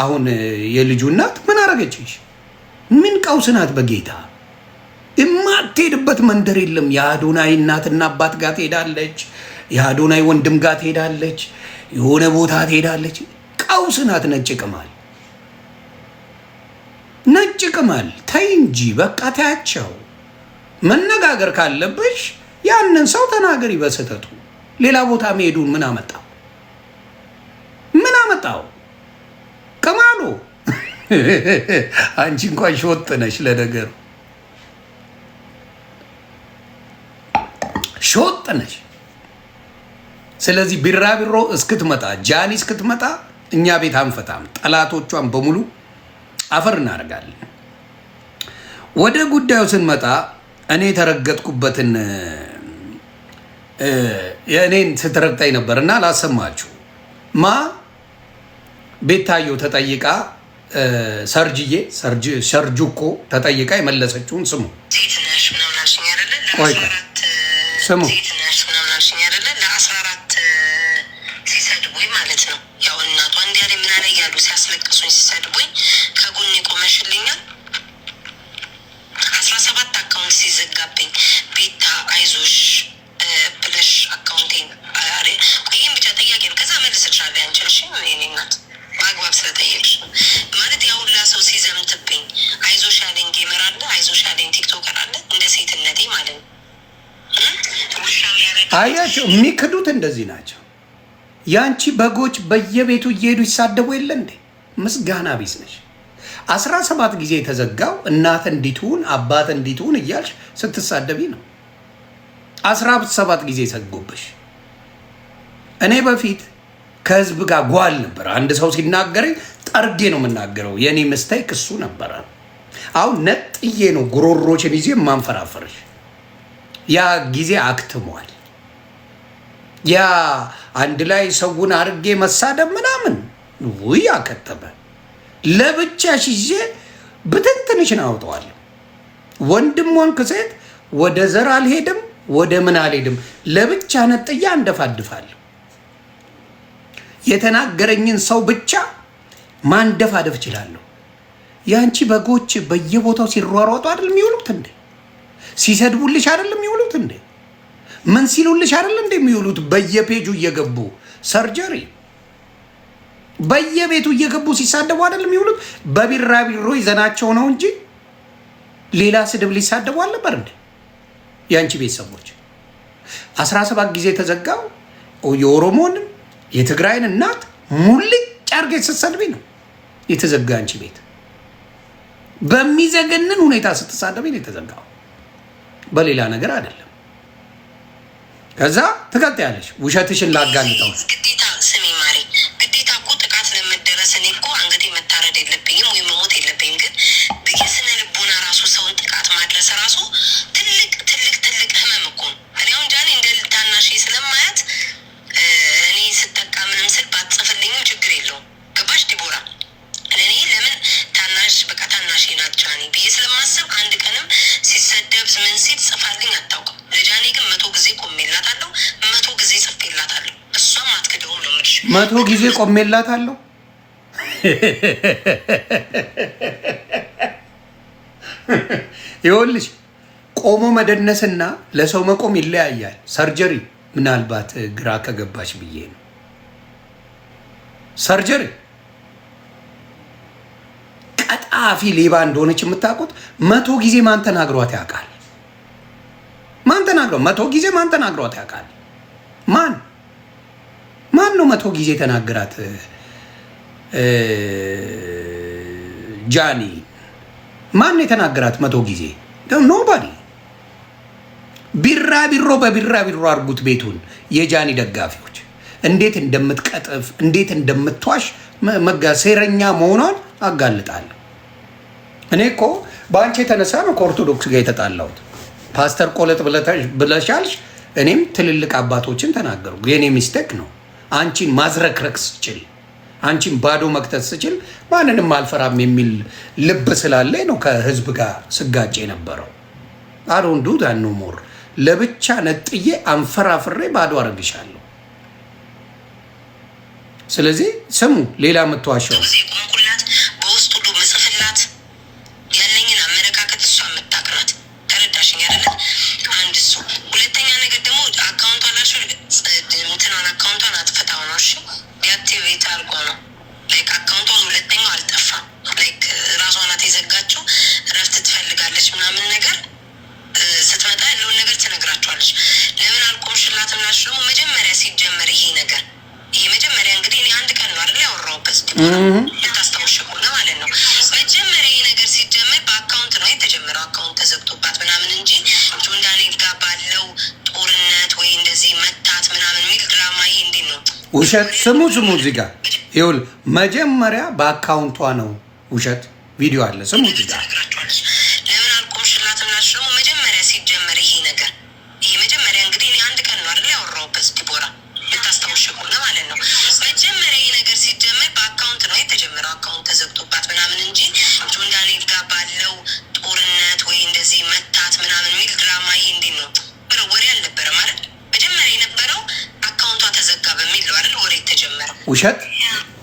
አሁን የልጁ እናት ምን አረገችሽ? ምን ቀውስ ናት? በጌታ የማትሄድበት መንደር የለም። የአዶናይ እናትና አባት ጋር ትሄዳለች። የአዶናይ ወንድም ጋር ትሄዳለች። የሆነ ቦታ ትሄዳለች። ቀውስ ናት። ነጭ ቅማል ተይ እንጂ በቃ ታያቸው። መነጋገር ካለብሽ ያንን ሰው ተናገሪ በስህተቱ። ሌላ ቦታ መሄዱን ምን አመጣው? ቅማሉ አንቺ እንኳን ሾጥ ነሽ፣ ለነገሩ ሾጥ ነሽ። ስለዚህ ቢራቢሮ እስክትመጣ ጃኒ እስክትመጣ እኛ ቤት አንፈታም። ጠላቶቿን በሙሉ አፈር እናደርጋለን። ወደ ጉዳዩ ስንመጣ እኔ የተረገጥኩበትን የእኔን ስትረግጠኝ ነበር እና ላሰማችሁ። ቤታዮ ተጠይቃ ሰርጁኮ ተጠይቃ የመለሰችውን ስሙ። ስሙ ለ14 ሲሰድቡኝ ማለት ነው። ያው እናቷ እንዲያ ምን አለ እያሉ ሲያስለቅሱኝ ሲሰድቡኝ ከጎኔ ቆመሽልኛል። 17 አካውንት ሲዘጋብኝ ቤታ አይዞሽ ብለሽ አካውንቴን ቆይም ብቻ ጥያቄ ነው። ከዛ መልስልሻለሁ ያንችልሽ እኔ እናት በአግባብ ስለጠየቅሽ ማለት ያው ሁላ ሰው ሲዘምትብኝ አይዞሽ ያለኝ ጌመር አለ፣ አይዞሽ ያለኝ ቲክቶከር አለ። እንደ ሴትነቴ ማለት ነው። አያቸው የሚክዱት እንደዚህ ናቸው። ያንቺ በጎች በየቤቱ እየሄዱ ይሳደቡ የለ እንዴ? ምስጋና ቢስ ነሽ። 17 ጊዜ የተዘጋው እናት እንዲትሁን አባት እንዲትሁን እያልሽ ስትሳደቢ ነው። 17 ጊዜ ዘጎብሽ። እኔ በፊት ከህዝብ ጋር ጓል ነበር። አንድ ሰው ሲናገረኝ ጠርጌ ነው የምናገረው። የእኔ ምስታይክ እሱ ነበረ። አሁን ነጥዬ ነው ጉሮሮችን ይዜ የማንፈራፈርሽ። ያ ጊዜ አክትሟል። ያ አንድ ላይ ሰውን አድርጌ መሳደብ ምናምን ውይ አከተመ። ለብቻሽ ይዤ ብትንትንሽን አውጠዋለሁ። ወንድም ወንክ ሴት ወደ ዘር አልሄድም፣ ወደ ምን አልሄድም። ለብቻ ነጥያ እንደፋድፋለሁ። የተናገረኝን ሰው ብቻ ማንደፋደፍ እችላለሁ። ያንቺ በጎች በየቦታው ሲሯሯጡ አይደል የሚውሉት እንዴ? ሲሰድቡልሽ አይደል የሚውሉት እንዴ? ምን ሲሉልሽ አይደል እንዴ የሚውሉት? በየፔጁ እየገቡ ሰርጀሪ በየቤቱ እየገቡ ሲሳደቡ አይደል የሚውሉት? በቢራቢሮ ይዘናቸው ነው እንጂ ሌላ ስድብ ሊሳደቡ አልነበር እንዴ? ያንቺ ቤተሰቦች 17 ጊዜ ተዘጋው። የኦሮሞንም የትግራይን እናት ሙልጭ አድርገሽ ስትሰድቢ ነው የተዘጋ። አንቺ ቤት በሚዘገንን ሁኔታ ስትሳደቢ ነው የተዘጋው፣ በሌላ ነገር አይደለም። ከዛ ትቀጥያለሽ። ውሸትሽን ላጋልጠው ግዴታ ስሚ ማሪ፣ ግዴታ እኮ ጥቃት ለመደረስ እኔ እኮ አንገቴ መታረድ የለብኝም ወይም መሞት የለብኝም። ግን የስነ ልቦና ራሱ ሰውን ጥቃት ማድረስ ራሱ ትልቅ ህመም እኮ ነው። እኔ አሁን ጃኔ እንደ ታናሽ ስለማያት እኔ ስጠቃ ምንም ስል ባትጽፍልኝም ችግር የለውም። ገባሽ ዲቦራ? እኔ ለምን ታናሽ በቃ ታናሽ ናት ጃኒ ብዬ ስለማስብ አንድ ቀንም ሲሰደብ ምን ሲል ጽፋልኝ አታውቅም። ለጃኒ ግን 100 ጊዜ ቆሜላታለሁ፣ 100 ጊዜ ጽፌላታለሁ። እሷም አትክደውም ነው የምልሽ። 100 ጊዜ ቆሜላታለሁ። ይኸውልሽ ቆሞ መደነስና ለሰው መቆም ይለያያል። ሰርጀሪ ምናልባት ግራ ከገባሽ ብዬ ነው። ሰርጀሪ ቀጣፊ ሌባ እንደሆነች የምታውቁት 100 ጊዜ ማን ተናግሯት ያውቃል? 100 ጊዜ ማን ተናግሯት ያውቃል? ማን ነው 100 ጊዜ ተናገራት? ጃኒ ማን የተናገራት 100 ጊዜ? ኖባዲ ቢራቢሮ በቢራቢሮ አድርጉት ቤቱን። የጃኒ ደጋፊዎች እንዴት እንደምትቀጥፍ እንዴት እንደምትዋሽ ሴረኛ መሆኗን አጋልጣለሁ። እኔ እኮ በአንቺ የተነሳ ነው ከኦርቶዶክስ ጋር የተጣላሁት። ፓስተር ቆለጥ ብለሻልሽ፣ እኔም ትልልቅ አባቶችን ተናገሩ። የኔ ሚስቴክ ነው። አንቺን ማዝረክረክ ስችል፣ አንቺን ባዶ መክተት ስችል ማንንም አልፈራም የሚል ልብ ስላለኝ ነው ከህዝብ ጋር ስጋጭ የነበረው። አሮንዱ ዳኖ ሞር ለብቻ ነጥዬ አንፈራፍሬ ባዶ አረግሻለሁ። ስለዚህ ስሙ፣ ሌላ የምትዋሸው ቆንቁላት በውስጡ ሁሉ ምጽፍላት ያለኝን አመለካከት እሷ የምታቅናት ተረዳሽኝ አይደለ? አንድ እሱ። ሁለተኛ ነገር ደግሞ አካውንቷን ላሽ እንትናን አካውንቷን አጥፍታው ነው። እሺ ዲአክቲቬት አድርጎ ነው ላይክ አካውንቷን ሁለተኛው አልጠፋም። ላይክ ራሷ ናት የዘጋችው። እረፍት ትፈልጋለች ምናምን ነገር ስትመጣ ያለውን ነገር ትነግራቸዋለች። ለምን አልቆምሽላትም ላልሽ ደግሞ መጀመሪያ ሲጀመር ይሄ ነገር ይሄ መጀመሪያ እንግዲህ እኔ አንድ ቀን ነው አይደል ያወራሁበት ልታስታውሽ ከሆነ ማለት ነው። መጀመሪያ ይሄ ነገር ሲጀመር በአካውንት ነው የተጀመረው። አካውንት ተዘግቶባት ምናምን እንጂ ጆን ዳንኤል ጋር ባለው ጦርነት ወይ እንደዚህ መታት ምናምን የሚል ድራማ ይሄ እንዴት ነው ውሸት። ስሙ እዚህ ጋር ይኸውልህ፣ መጀመሪያ በአካውንቷ ነው ውሸት። ቪዲዮ አለ፣ ስሙ እዚህ ጋር ለምን አልቆምሽላትም ላልሽ ደግሞ መጀመሪያ ሲጀመር ይሄ ነገር ይሄ መጀመሪያ እንግዲህ እኔ አንድ ቀን ነው አይደል ያወራሁበት ዲቦራ ልታስታውሽ ከሆነ ማለት ነው። መጀመሪያ ይሄ ነገር ሲጀመር በአካውንት ነው የተጀመረው። አካውንት ተዘግቶባት ምናምን እንጂ ጆን ዳንኤል ጋር ባለው ጦርነት ወይ እንደዚህ መታት ምናምን የሚል ድራማ ይሄ እንዴት ነው ብለው ወሬ አልነበረም አይደል? መጀመሪያ የነበረው አካውንቷ ተዘጋ በሚል ነው አይደል ወሬ የተጀመረው። ውሸት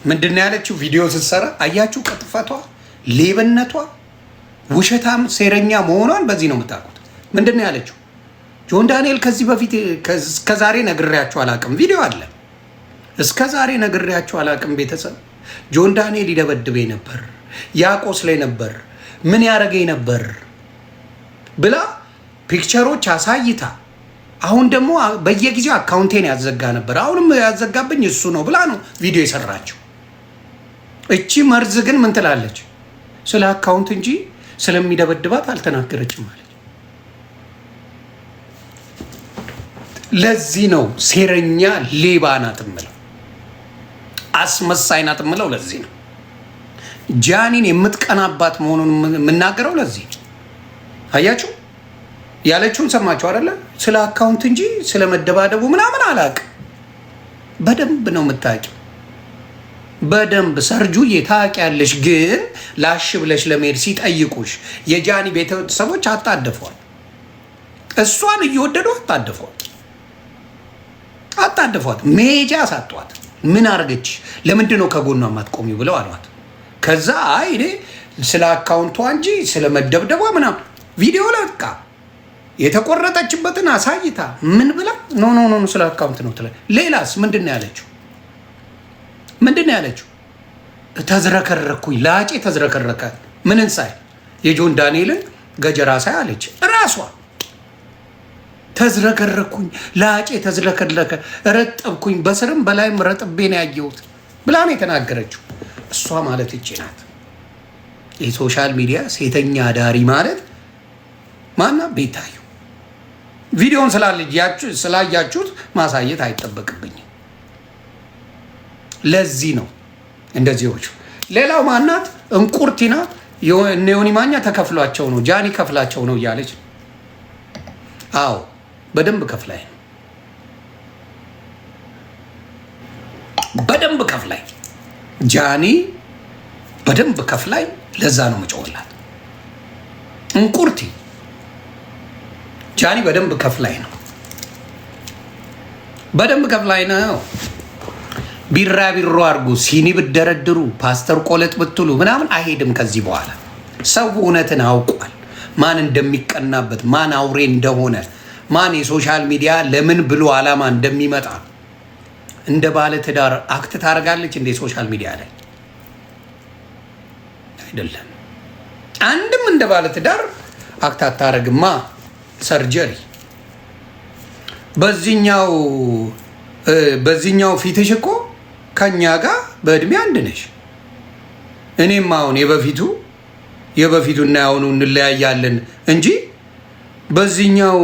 ምንድን ነው ያለችው? ቪዲዮ ስትሰራ አያችሁ? ቅጥፈቷ፣ ሌብነቷ፣ ውሸታም ሴረኛ መሆኗን በዚህ ነው የምታውቁት። ምንድን ነው ያለችው? ጆን ዳንኤል ከዚህ በፊት እስከዛሬ ነግሬያችሁ አላቅም። ቪዲዮ አለ። እስከዛሬ ነግሬያችሁ አላቅም። ቤተሰብ ጆን ዳንኤል ይደበድበኝ ነበር፣ ያቆስለኝ ነበር፣ ምን ያደረገኝ ነበር ብላ ፒክቸሮች አሳይታ፣ አሁን ደግሞ በየጊዜው አካውንቴን ያዘጋ ነበር፣ አሁንም ያዘጋብኝ እሱ ነው ብላ ነው ቪዲዮ የሰራችው። እቺ መርዝ ግን ምን ትላለች? ስለ አካውንት እንጂ ስለሚደበድባት አልተናገረችም ማለት። ለዚህ ነው ሴረኛ ሌባ ናት እምለው፣ አስመሳይ ናት እምለው። ለዚህ ነው ጃኒን የምትቀናባት መሆኑን የምናገረው። ለዚህ አያችሁ፣ ያለችውን ሰማችሁ አይደለ? ስለ አካውንት እንጂ ስለ መደባደቡ ምናምን አላውቅም። በደንብ ነው የምታውቂው፣ በደንብ ሰርጁዬ ታውቂያለሽ። ግን ላሽ ብለሽ ለመሄድ ሲጠይቁሽ የጃኒ ቤተሰቦች አጣደፏል። እሷን እየወደዱ አጣደፏት፣ መሄጃ አሳጧት። ምን አርገች? ለምንድን ነው ከጎኗ ማትቆሚው ብለው አሏት። ከዛ አይ እኔ ስለ አካውንቷ እንጂ ስለ መደብደቧ ምናምን ቪዲዮ ለቃ የተቆረጠችበትን አሳይታ ምን ብላ ኖ ስለ አካውንት ነው ትለ። ሌላስ ምንድን ነው ያለችው? ተዝረከረኩኝ፣ ላጬ ተዝረከረከ። ምንን ሳይ? የጆን ዳንኤልን ገጀራ ሳይ አለች ራሷ። ተዝረከረኩኝ፣ ላጬ ተዝረከረከ፣ ረጠብኩኝ፣ በስርም በላይም ረጥቤ ነው ያየሁት ብላ ነው የተናገረችው። እሷ ማለት እቺ ናት። የሶሻል ሚዲያ ሴተኛ አዳሪ ማለት ማና? ቤታዩ። ቪዲዮን ስላያችሁት ማሳየት አይጠበቅብኝም። ለዚህ ነው እንደዚህዎቹ። ሌላው ማናት? እንቁርቲና እነ ዮኒ ማኛ ተከፍሏቸው ነው ጃኒ ከፍላቸው ነው እያለች። አዎ በደንብ ከፍላይ ነው፣ በደንብ ከፍላይ ጃኒ በደንብ ከፍላይ። ለዛ ነው መጮህላት። እንቁርቲ ጃኒ በደንብ ከፍላይ ነው፣ በደንብ ከፍላይ ነው። ቢራቢሮ አድርጉ፣ ሲኒ ብደረድሩ፣ ፓስተር ቆለጥ ብትሉ ምናምን አይሄድም ከዚህ በኋላ። ሰው እውነትን አውቋል፣ ማን እንደሚቀናበት፣ ማን አውሬ እንደሆነ፣ ማን የሶሻል ሚዲያ ለምን ብሎ አላማ እንደሚመጣ። እንደ ባለ ትዳር አክት ታደርጋለች እንደ ሶሻል ሚዲያ ላይ አይደለም። አንድም እንደ ባለ ትዳር አክት አታደርግማ። ሰርጀሪ በዚህኛው ፊትሽ እኮ ከኛ ጋር በእድሜ አንድ ነሽ። እኔም አሁን የበፊቱ እና ያሁኑ እንለያያለን እንጂ በዚህኛው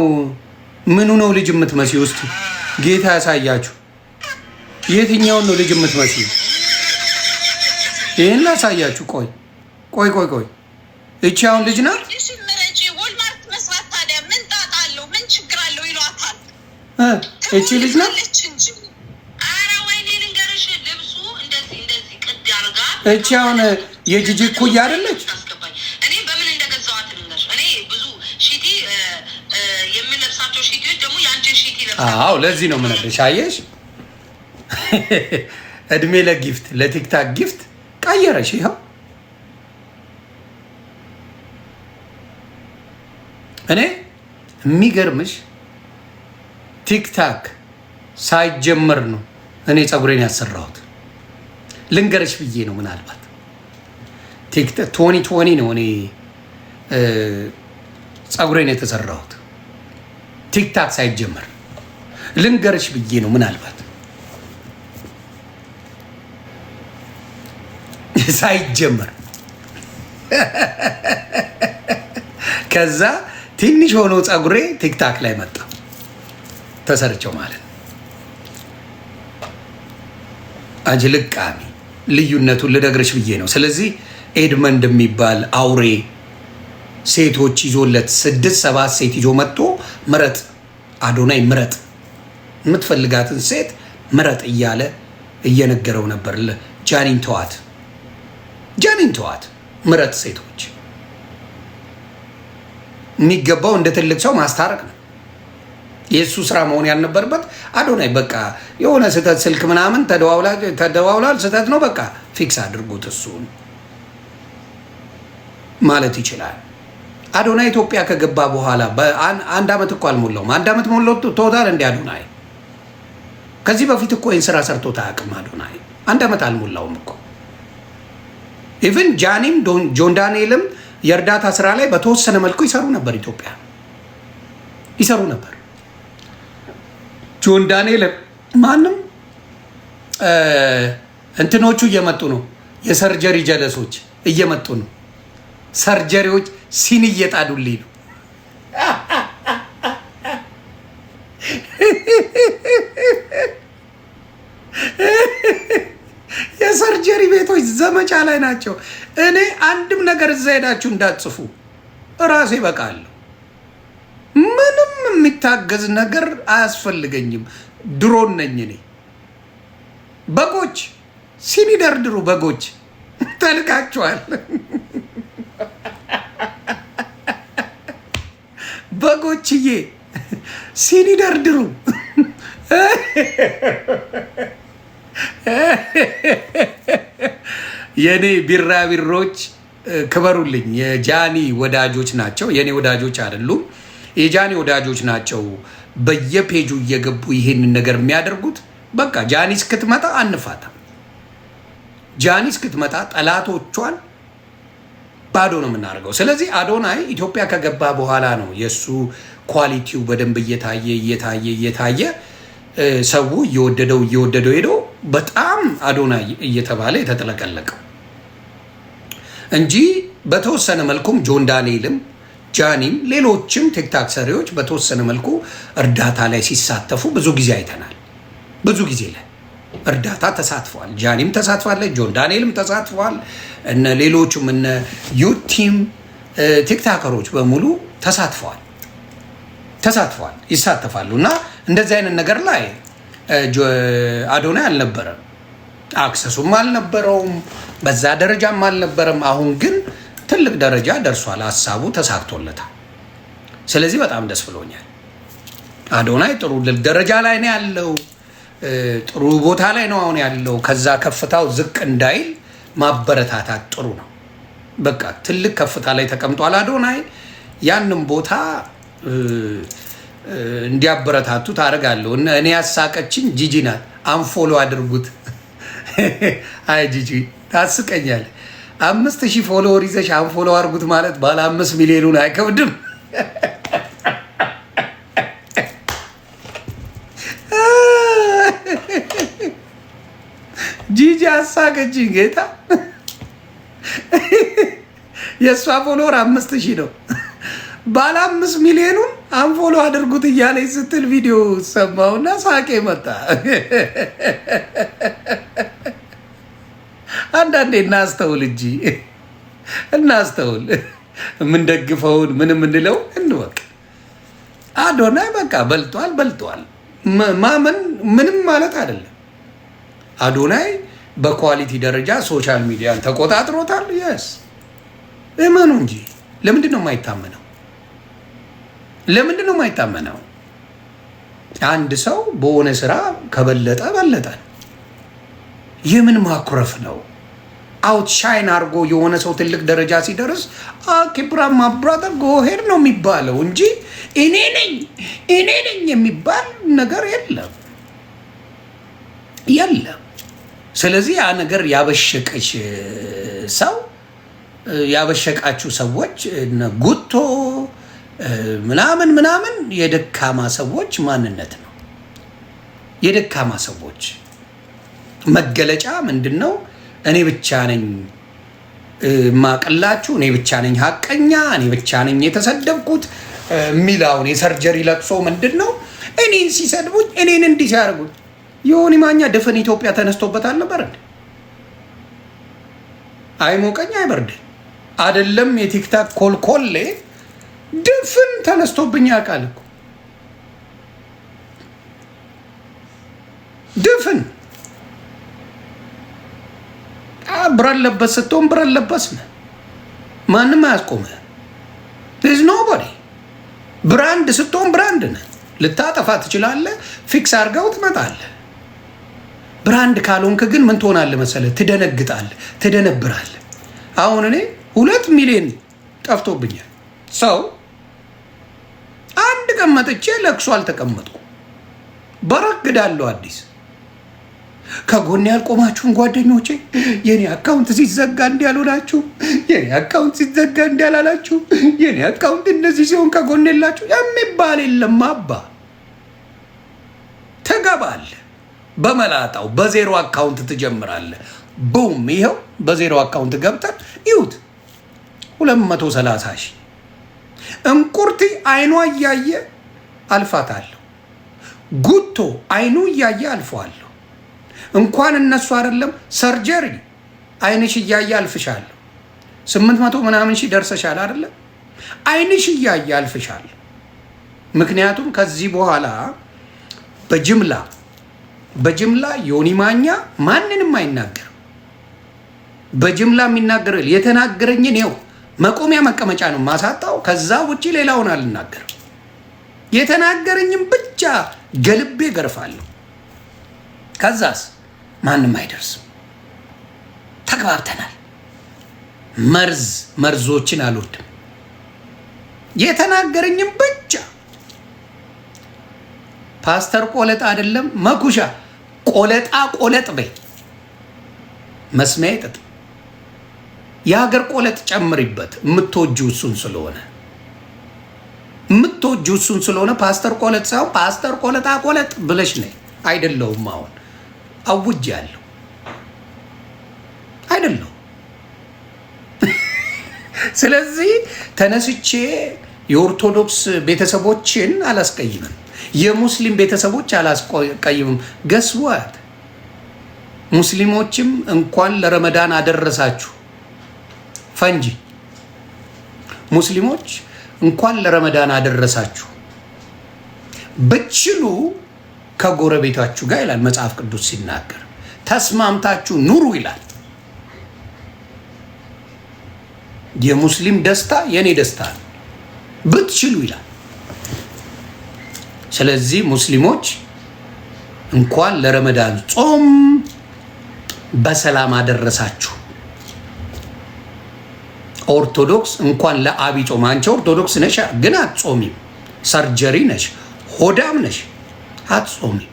ምኑ ነው ልጅ የምትመስዩ? ውስጥ ጌታ ያሳያችሁ። የትኛውን ነው ልጅ የምትመስዩ? ይህን ላሳያችሁ። ቆይ ቆይ ቆይ ቆይ፣ እቺ አሁን ልጅ ናት። እቺ ልጅ ናት። እቺ አሁን የጂጂ እኩያ አይደለች? እኔ በምን እንደገዛዋት ልንገርሽ። እኔ ብዙ ሺቲ የምለብሳቸው ሺቲዎች ደግሞ ያንቺን ሺቲ ለብሳለሁ። አዎ ለዚህ ነው የምነግርሽ። አየሽ፣ እድሜ ለጊፍት ለቲክታክ ጊፍት ቀየረሽ። ይኸው እኔ የሚገርምሽ ቲክታክ ሳይጀመር ነው እኔ ፀጉሬን ያሰራሁት። ልንገርሽ ብዬ ነው። ምናልባት ቲክታክ 2020 ነው እኔ ፀጉሬን የተሰራሁት ቲክታክ ሳይጀመር። ልንገርሽ ብዬ ነው። ምናልባት ሳይጀመር ከዛ ትንሽ ሆኖ ፀጉሬ ቲክታክ ላይ መጣ ተሰርቸው ማለት ነው። አንቺ ልቃሚ ልዩነቱን ልነግርሽ ብዬ ነው። ስለዚህ ኤድመንድ የሚባል አውሬ ሴቶች ይዞለት 6-7 ሴት ይዞ መጥቶ ምረጥ አዶናይ ምረጥ፣ የምትፈልጋትን ሴት ምረጥ እያለ እየነገረው ነበር። ጃኒን ተዋት፣ ጃኒን ተዋት፣ ምረጥ ሴቶች። የሚገባው እንደ ትልቅ ሰው ማስታረቅ ነው። የእሱ ስራ መሆን ያልነበረበት አዶናይ በቃ የሆነ ስህተት ስልክ ምናምን ተደዋውላል፣ ስህተት ነው፣ በቃ ፊክስ አድርጉት እሱን ማለት ይችላል። አዶናይ ኢትዮጵያ ከገባ በኋላ አንድ ዓመት እኮ አልሞላውም። አንድ ዓመት ሞላው ቶታል እንደ አዶናይ ከዚህ በፊት እኮ ይህን ስራ ሰርቶት አያውቅም። አዶናይ አንድ ዓመት አልሞላውም እኮ። ኢቭን ጃኒም ጆን ዳንኤልም የእርዳታ ስራ ላይ በተወሰነ መልኩ ይሰሩ ነበር፣ ኢትዮጵያ ይሰሩ ነበር። ጆን ዳንኤል ማንም እንትኖቹ እየመጡ ነው፣ የሰርጀሪ ጀለሶች እየመጡ ነው። ሰርጀሪዎች ሲን እየጣዱልኝ ነው። የሰርጀሪ ቤቶች ዘመቻ ላይ ናቸው። እኔ አንድም ነገር እዛ ሄዳችሁ እንዳትጽፉ፣ እራሴ በቃለሁ። ምንም የሚታገዝ ነገር አያስፈልገኝም። ድሮን ነኝ እኔ። በጎች ሲኒ ደርድሩ፣ በጎች ተልካችኋል። በጎችዬ ሲኒ ደርድሩ። የኔ ቢራቢሮች ክበሩልኝ። የጃኒ ወዳጆች ናቸው፣ የኔ ወዳጆች አይደሉም። የጃኒ ወዳጆች ናቸው። በየፔጁ እየገቡ ይሄንን ነገር የሚያደርጉት በቃ ጃኒ እስክትመጣ አንፋታም። ጃኒ እስክትመጣ ጠላቶቿን ባዶ ነው የምናደርገው። ስለዚህ አዶናይ ኢትዮጵያ ከገባ በኋላ ነው የእሱ ኳሊቲው በደንብ እየታየ ሰው እየወደደው ሄዶ በጣም አዶናይ እየተባለ የተጠለቀለቀው እንጂ በተወሰነ መልኩም ጆን ዳንኤልም ጃኒም ሌሎችም ቲክታክ ሰሪዎች በተወሰነ መልኩ እርዳታ ላይ ሲሳተፉ ብዙ ጊዜ አይተናል። ብዙ ጊዜ ላይ እርዳታ ተሳትፏል። ጃኒም ተሳትፏለች፣ ጆን ዳንኤልም ተሳትፏል። እነ ሌሎቹም እነ ዩቲም ቲክታከሮች በሙሉ ተሳትፏል፣ ይሳተፋሉ። እና እንደዚህ አይነት ነገር ላይ አዶናይ አልነበረም፣ አክሰሱም አልነበረውም፣ በዛ ደረጃም አልነበረም። አሁን ግን ትልቅ ደረጃ ደርሷል፣ ሀሳቡ ተሳክቶለታል። ስለዚህ በጣም ደስ ብሎኛል። አዶናይ ጥሩ ደረጃ ላይ ነው ያለው፣ ጥሩ ቦታ ላይ ነው አሁን ያለው። ከዛ ከፍታው ዝቅ እንዳይል ማበረታታት ጥሩ ነው። በቃ ትልቅ ከፍታ ላይ ተቀምጧል አዶናይ። ያንም ቦታ እንዲያበረታቱ ታደርጋለሁ። እኔ ያሳቀችኝ ጂጂ ናት። አንፎሎ አድርጉት። አይ ጂጂ ታስቀኛል። 5000 ፎሎወር ይዘሽ አንፎሎ አድርጉት ማለት ባለ 5 ሚሊዮኑን አይከብድም። ጂጂ አሳቀችኝ ጌታ። የእሷ ፎሎወር 5000 ነው። ባለ 5 ሚሊዮኑን አንፎሎ አድርጉት እያለኝ ስትል ቪዲዮ ሰማውና ሳቄ መጣ። አንዳንዴ እናስተውል እንጂ እናስተውል። የምንደግፈውን ምን የምንለው እንወቅ። አዶናይ በቃ በልጧል። ማመን ምንም ማለት አይደለም። አዶናይ በኳሊቲ ደረጃ ሶሻል ሚዲያን ተቆጣጥሮታል። የስ እመኑ እንጂ ለምንድን ነው የማይታመነው? ለምንድን ነው የማይታመነው? አንድ ሰው በሆነ ስራ ከበለጠ በለጠ። የምን ማኩረፍ ነው? አውት ሻይን አድርጎ የሆነ ሰው ትልቅ ደረጃ ሲደርስ ኪብራማ ብራዘር ጎሄድ ነው የሚባለው እንጂ እኔ ነኝ የሚባል ነገር የለም። ስለዚህ ያ ነገር ያበሸቀች ሰው ያበሸቃችሁ ሰዎች ጉቶ ምናምን የደካማ ሰዎች ማንነት ነው። የደካማ ሰዎች መገለጫ ምንድን ነው? እኔ ብቻ ነኝ ማቅላችሁ፣ እኔ ብቻ ነኝ ሀቀኛ፣ እኔ ብቻ ነኝ የተሰደብኩት የሚለውን የሰርጀሪ ለቅሶ ምንድን ነው? እኔን ሲሰድቡኝ፣ እኔን እንዲህ ሲያደርጉኝ ዮኒ ማኛ ድፍን ኢትዮጵያ ተነስቶበታል ነበር እንዴ? አይሞቀኝ አይበርደኝ አይደለም። የቲክታክ ኮልኮሌ ድፍን ተነስቶብኝ ያውቃል እኮ ድፍን። ብራን ለበስ ስትሆን ብራን ለበስ ነህ፣ ማንም አያስቆምህ። ዝ ኖቦዲ ብራንድ ስትሆን ብራንድ ነህ። ልታጠፋ ትችላለህ፣ ፊክስ አድርገው ትመጣለህ። ብራንድ ካልሆንክ ግን ምን ትሆናለህ መሰለህ? ትደነግጣለህ፣ ትደነብራለህ። አሁን እኔ 2 ሚሊዮን ጠፍቶብኛል። ሰው አንድ ቀን መጥቼ ለቅሶ አልተቀመጥኩም። በረግዳለሁ አዲስ ከጎን ያልቆማችሁን ጓደኞቼ የኔ አካውንት ሲዘጋ እንዲያልሆናችሁ፣ የኔ አካውንት ሲዘጋ እንዲያላላችሁ፣ የኔ አካውንት እንደዚህ ሲሆን ከጎን የላችሁ የሚባል የለም። አባ ትገባለህ፣ በመላጣው በዜሮ አካውንት ትጀምራለህ። ቡም! ይኸው በዜሮ አካውንት ገብተን ይሁት 230 ሺህ እንቁርቲ አይኗ እያየ አልፋታለሁ። ጉቶ አይኑ እያየ አልፈዋለሁ። እንኳን እነሱ አይደለም ሰርጀሪ አይንሽ እያየ አልፍሻለሁ። 800 ምናምን ሺህ ደርሰሻል አይደለም? አይንሽ እያየ አልፍሻለሁ። ምክንያቱም ከዚህ በኋላ በጅምላ ዮኒ ማኛ ማንንም አይናገርም። በጅምላ የሚናገር የተናገረኝን ይኸው መቆሚያ መቀመጫ ነው ማሳጣው። ከዛ ውጪ ሌላውን አልናገርም። የተናገረኝን ብቻ ገልቤ ገርፋለሁ። ከዛስ ማንም አይደርስም። ተግባብተናል። መርዞችን አልወድም። የተናገረኝም ብቻ ፓስተር ቆለጣ አይደለም መኩሻ ቆለጥ በይ መስሚያ ይጠጥ የሀገር ቆለጥ ጨምሪበት። የምትወጂው እሱን ስለሆነ ፓስተር ቆለጥ ሳይሆን ፓስተር ቆለጥ ብለሽ ነይ። አይደለሁም አሁን አውጃለሁ። አይደለሁም። ስለዚህ ተነስቼ የኦርቶዶክስ ቤተሰቦችን አላስቀይምም፣ የሙስሊም ቤተሰቦች አላስቀይምም። ገስዋት ሙስሊሞችም እንኳን ለረመዳን አደረሳችሁ። ፈንጂ ሙስሊሞች እንኳን ለረመዳን አደረሳችሁ። ብችሉ ከጎረቤታችሁ ጋር ይላል መጽሐፍ ቅዱስ ሲናገር፣ ተስማምታችሁ ኑሩ ይላል። የሙስሊም ደስታ የኔ ደስታ ነው ብትችሉ ይላል። ስለዚህ ሙስሊሞች እንኳን ለረመዳን ጾም በሰላም አደረሳችሁ። ኦርቶዶክስ እንኳን ለአብይ ጾም። አንቺ ኦርቶዶክስ ነሽ ግን አትጾሚም። ሰርጀሪ ነሽ፣ ሆዳም ነሽ፣ አትጾሚም።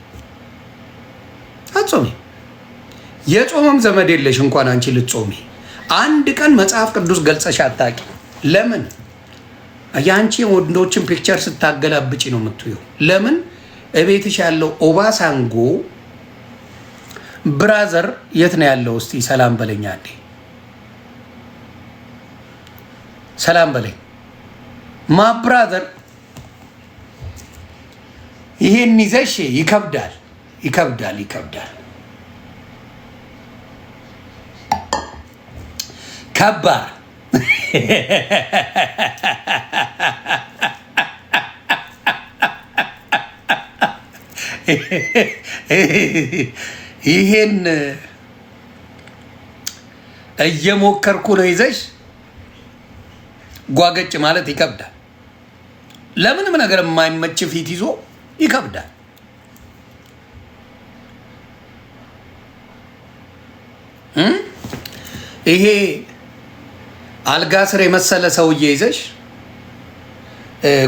የጾመም ዘመድ የለሽ እንኳን አንቺ ልትጾሚ። አንድ ቀን መጽሐፍ ቅዱስ ገልጸሽ አታውቂ። ለምን? የአንቺ ወንዶችን ፒክቸር ስታገላብጪ ነው የምትዩ። ለምን? እቤትሽ ያለው ኦባሳንጎ ብራዘር የት ነው ያለው? እስቲ ሰላም በለኝ አንዴ። ሰላም በለኝ ማ ብራዘር ይሄን ይዘሽ ይከብዳል። ከባድ ይሄን እየሞከርኩ ነው። ይዘሽ ጓገጭ ማለት ይከብዳል። ለምንም ነገር የማይመች ፊት ይዞ ይከብዳል። ይሄ አልጋ ስር የመሰለ ሰውዬ ይዘሽ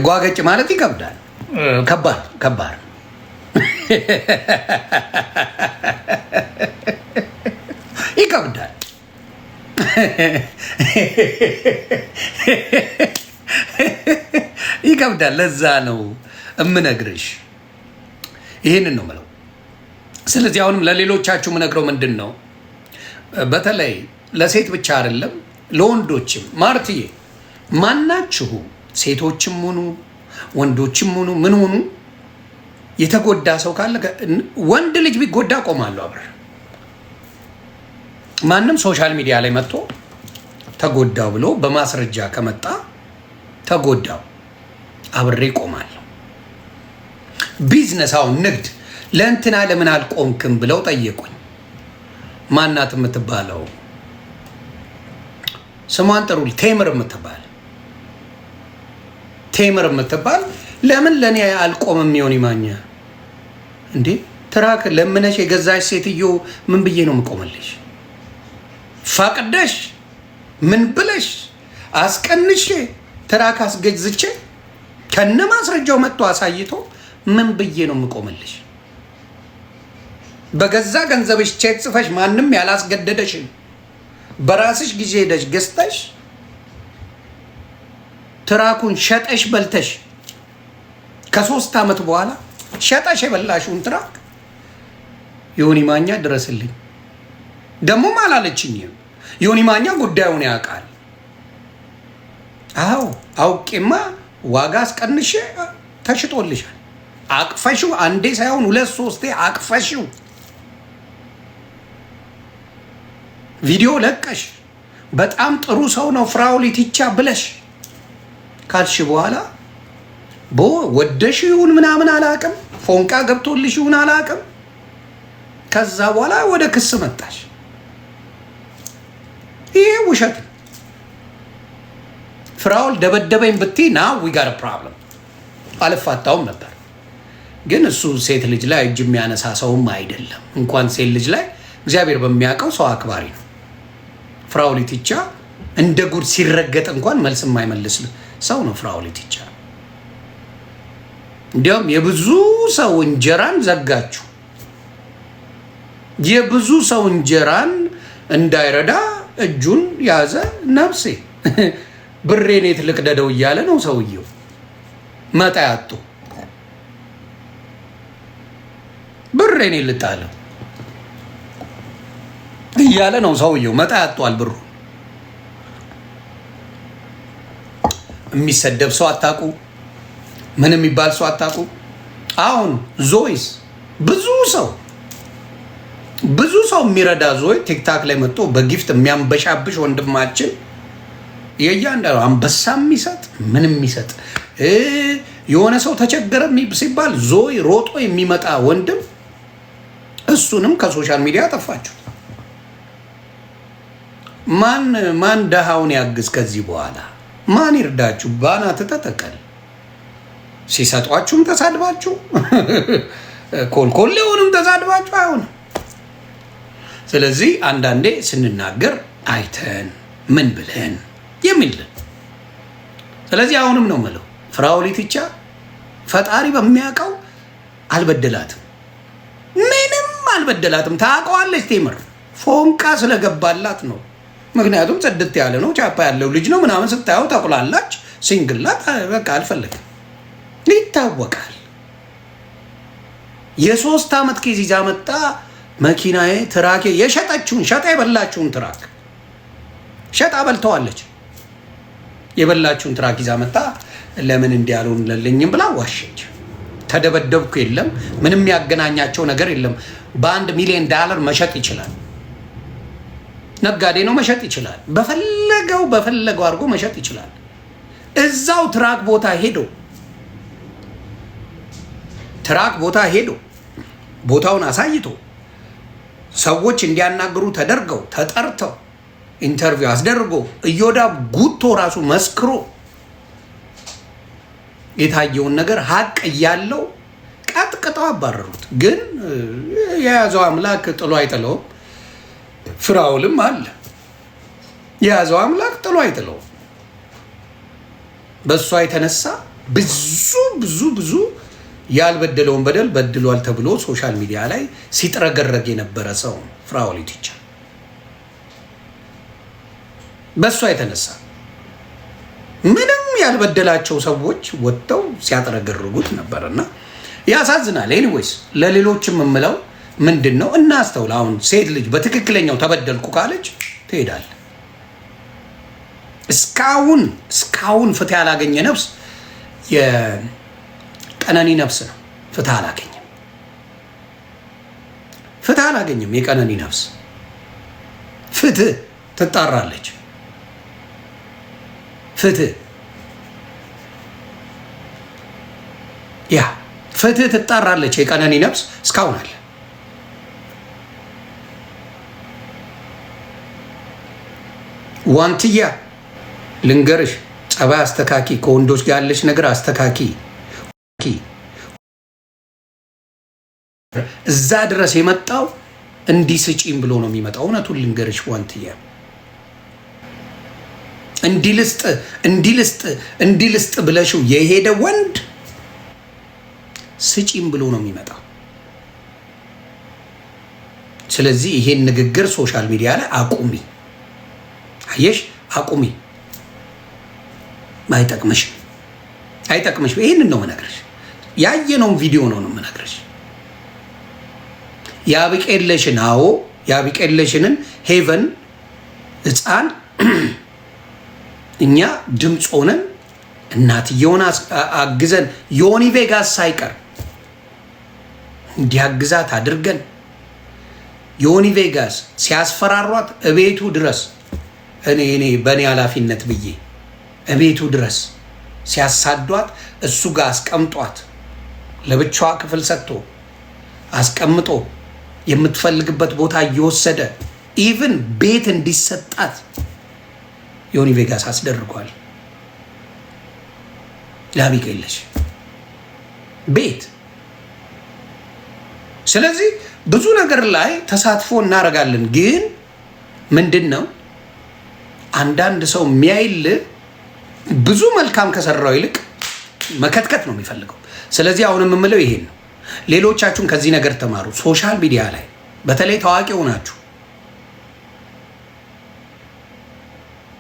ጓገጭ ማለት ይከብዳል። ከባድ ይከብዳል። ይከብዳል። ለዛ ነው እምነግርሽ፣ ይህንን ነው የምለው። ስለዚህ አሁንም ለሌሎቻችሁ የምነግረው ምንድን ነው፣ በተለይ ለሴት ብቻ አይደለም ለወንዶችም፣ ማርትዬ ማናችሁ ሴቶችም ሁኑ ወንዶችም ሁኑ ምን ሁኑ የተጎዳ ሰው ካለ ወንድ ልጅ ቢጎዳ ቆማለሁ አብረ። ማንም ሶሻል ሚዲያ ላይ መጥቶ ተጎዳው ብሎ በማስረጃ ከመጣ ተጎዳው አብሬ ቆማለሁ። ቢዝነስ አሁን ንግድ ለእንትና ለምን አልቆምክም ብለው ጠየቁኝ። ማናት የምትባለው ስሟን ጥሩል፣ ቴምር የምትባል ለምን ለእኔ አልቆምም? የሚሆን ይማኛ እንዴ ትራክ ለምነሽ የገዛሽ ሴትዮ ምን ብዬ ነው የምቆምልሽ? ፈቅደሽ ምን ብለሽ አስቀንሼ ትራክ አስገዝቼ ከነ ማስረጃው መጥቶ አሳይቶ ምን ብዬ ነው የምቆምልሽ? በገዛ ገንዘብሽ ቼክ ጽፈሽ ማንም ያላስገደደሽን በራስሽ ጊዜ ሄደሽ ገዝተሽ ትራኩን ሸጠሽ በልተሽ ከ3 ዓመት በኋላ ሸጠሽ የበላሽውን ትራክ ዮኒ ማኛ ድረስልኝ ደሞም አላለችኝም። ዮኒ ማኛ ጉዳዩን ያውቃል። አዎ አውቄማ ዋጋ አስቀንሼ ተሽጦልሻል። አቅፈሽው አንዴ ሳይሆን 2-3 አቅፈሽው ቪዲዮ ለቀሽ በጣም ጥሩ ሰው ነው ፍራኦል ኢቲቻ ብለሽ ካልሽ በኋላ ወደሽ ይሁን ምናምን አላቅም፣ ፎንቃ ገብቶልሽ ይሁን አላቅም። ከዛ በኋላ ወደ ክስ መጣሽ። ይሄ ውሸት። ፍራኦል ደበደበኝ ብትይ ና ዊ ጋር ፕሮብለም አልፋታውም ነበር። ግን እሱ ሴት ልጅ ላይ እጅ የሚያነሳ ሰውም አይደለም። እንኳን ሴት ልጅ ላይ እግዚአብሔር በሚያውቀው ሰው አክባሪ ነው። ፍራኦል ኢቲቻ እንደ ጉድ ሲረገጥ እንኳን መልስ የማይመልስ ሰው ነው ፍራኦል ኢቲቻ። እንዲያውም የብዙ ሰው እንጀራን ዘጋችሁ። የብዙ ሰው እንጀራን እንዳይረዳ እጁን ያዘ። ነፍሴ ብሬን የት ልቅደደው እያለ ነው ሰውየው። መጣ ያጡ ብሬን ልጣለው እያለ ነው ሰውየው። መጣ ያጧል ብሩ። የሚሰደብ ሰው አታውቁ፣ ምን የሚባል ሰው አታውቁ። አሁን ዞይስ ብዙ ሰው የሚረዳ ዞይ ቲክታክ ላይ መጥቶ በጊፍት የሚያንበሻብሽ ወንድማችን የእያንዳንዱ አንበሳ የሚሰጥ ምን የሚሰጥ የሆነ ሰው ተቸገረ ሲባል ዞይ ሮጦ የሚመጣ ወንድም፣ እሱንም ከሶሻል ሚዲያ ጠፋችሁ። ማን ደሃውን ያግዝ? ከዚህ በኋላ ማን ይርዳችሁ? ባናት ተተከል ሲሰጧችሁም ተሳድባችሁ ኮልኮሌውንም ተሳድባችሁ አይሆንም። ስለዚህ አንዳንዴ ስንናገር አይተን ምን ብለን የሚል። ስለዚህ አሁንም ነው የምለው ፍራኦል ኢቲቻ ፈጣሪ በሚያውቀው አልበደላትም፣ ምንም አልበደላትም። ታውቀዋለች። ቴምር ፎንቃ ስለገባላት ነው። ምክንያቱም ጽድት ያለ ነው፣ ቻፓ ያለው ልጅ ነው ምናምን ስታየው ተቁላላች። ሲንግላት በቃ አልፈለግም፣ ይታወቃል። የ3 ዓመት ኬዝ ይዛ መጣ። መኪናዬ ትራኬ የሸጠችውን ሸጣ የበላችሁን ትራክ ሸጣ በልተዋለች። የበላችሁን ትራክ ይዛ መጣ። ለምን እንዲያሉን ለልኝም ብላ ዋሸች። ተደበደብኩ የለም። ምንም ያገናኛቸው ነገር የለም። በ1 ሚሊዮን ዶላር መሸጥ ይችላል። ነጋዴ ነው፣ መሸጥ ይችላል። በፈለገው አድርጎ መሸጥ ይችላል። እዛው ትራክ ቦታ ሄዶ ቦታውን አሳይቶ ሰዎች እንዲያናግሩ ተደርገው ተጠርተው ኢንተርቪው አስደርጎ ኢዮዳብ ጉቶ ራሱ መስክሮ የታየውን ነገር ሀቅ እያለው ቀጥቅጠው አባረሩት። ግን የያዘው አምላክ ጥሎ አይጥለውም። ፍራውልም አለ የያዘው አምላክ ጥሎ አይጥለውም። በእሷ የተነሳ ብዙ ያልበደለውን በደል በድሏል ተብሎ ሶሻል ሚዲያ ላይ ሲጥረገረግ የነበረ ሰው ፍራኦል ኢቲቻ በእሷ የተነሳ ምንም ያልበደላቸው ሰዎች ወጥተው ሲያጥረገርጉት ነበርና ያሳዝናል። ኤኒዌይስ ለሌሎችም የምለው ምንድን ነው እናስተውል። አሁን ሴት ልጅ በትክክለኛው ተበደልኩ ካለች ትሄዳለህ። እስካሁን ፍትህ ያላገኘ ነፍስ የቀነኒ ነፍስ ነው። ፍትህ አላገኘም። የቀነኒ ነፍስ ፍትህ ትጣራለች። ፍትህ ትጣራለች። የቀነኒ ነፍስ እስካሁን አለ። ዋንትያ ልንገርሽ፣ ጸባይ አስተካኪ፣ ከወንዶች ጋር ያለች ነገር አስተካኪ። እዛ ድረስ የመጣው እንዲህ ስጪም ብሎ ነው የሚመጣው። እውነቱን ልንገርሽ ዋንትያ፣ እንዲህ ልስጥ ብለሽው የሄደ ወንድ ስጪም ብሎ ነው የሚመጣው። ስለዚህ ይሄን ንግግር ሶሻል ሚዲያ ላይ አቁሚ። አየሽ፣ አቁሚ። አይጠቅምሽም። ይሄንን ነው የምነግርሽ። ያየነውን ቪዲዮ ነው የምነግርሽ። የአቢቄለሽንን ሄቨን ሕፃን እኛ ድምፅ ሆነን እናትየውን አግዘን ዮኒ ቬጋስ ሳይቀር እንዲያግዛት አድርገን ዮኒ ቬጋስ ሲያስፈራሯት እቤቱ ድረስ እኔ በእኔ ኃላፊነት ብዬ እቤቱ ድረስ ሲያሳዷት እሱ ጋር አስቀምጧት ለብቻዋ ክፍል ሰጥቶ አስቀምጦ የምትፈልግበት ቦታ እየወሰደ ኢቭን ቤት እንዲሰጣት ዮኒ ቬጋስ አስደርጓል። ለአቢቄለሽ ቤት። ስለዚህ ብዙ ነገር ላይ ተሳትፎ እናደርጋለን። ግን ምንድን ነው አንዳንድ ሰው የሚያይል ብዙ መልካም ከሰራው ይልቅ መከትከት ነው የሚፈልገው። ስለዚህ አሁን የምምለው ይሄን ነው። ሌሎቻችሁን ከዚህ ነገር ተማሩ። ሶሻል ሚዲያ ላይ በተለይ ታዋቂ ሆናችሁ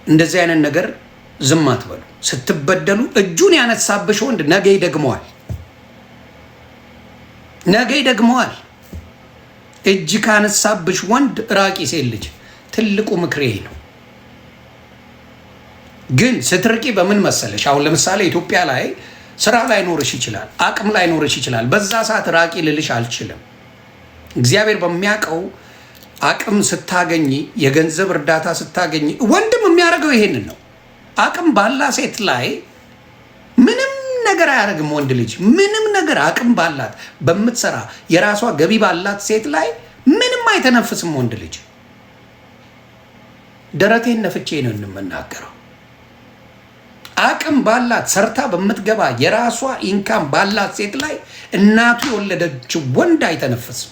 እንደዚህ አይነት ነገር ዝም አትበሉ። ስትበደሉ እጁን ያነሳብሽ ወንድ ነገ ይደግመዋል። እጅ ካነሳብሽ ወንድ ራቂ። ሴት ልጅ ትልቁ ምክሬ ነው። ግን ስትርቂ በምን መሰለሽ? አሁን ለምሳሌ ኢትዮጵያ ላይ ስራ ላይኖርሽ ይችላል፣ አቅም ላይኖርሽ ይችላል። በዛ ሰዓት ራቂ ልልሽ አልችልም። እግዚአብሔር በሚያውቀው አቅም ስታገኝ፣ የገንዘብ እርዳታ ስታገኝ፣ ወንድም የሚያደርገው ይሄንን ነው። አቅም ባላ ሴት ላይ ምንም ነገር አያደርግም። ወንድ ልጅ ምንም ነገር አቅም ባላት በምትሰራ የራሷ ገቢ ባላት ሴት ላይ ምንም አይተነፍስም። ወንድ ልጅ ደረቴን ነፍቼ ነው የምናገረው። አቅም ባላት ሰርታ በምትገባ የራሷ ኢንካም ባላት ሴት ላይ እናቱ የወለደችው ወንድ አይተነፍስም።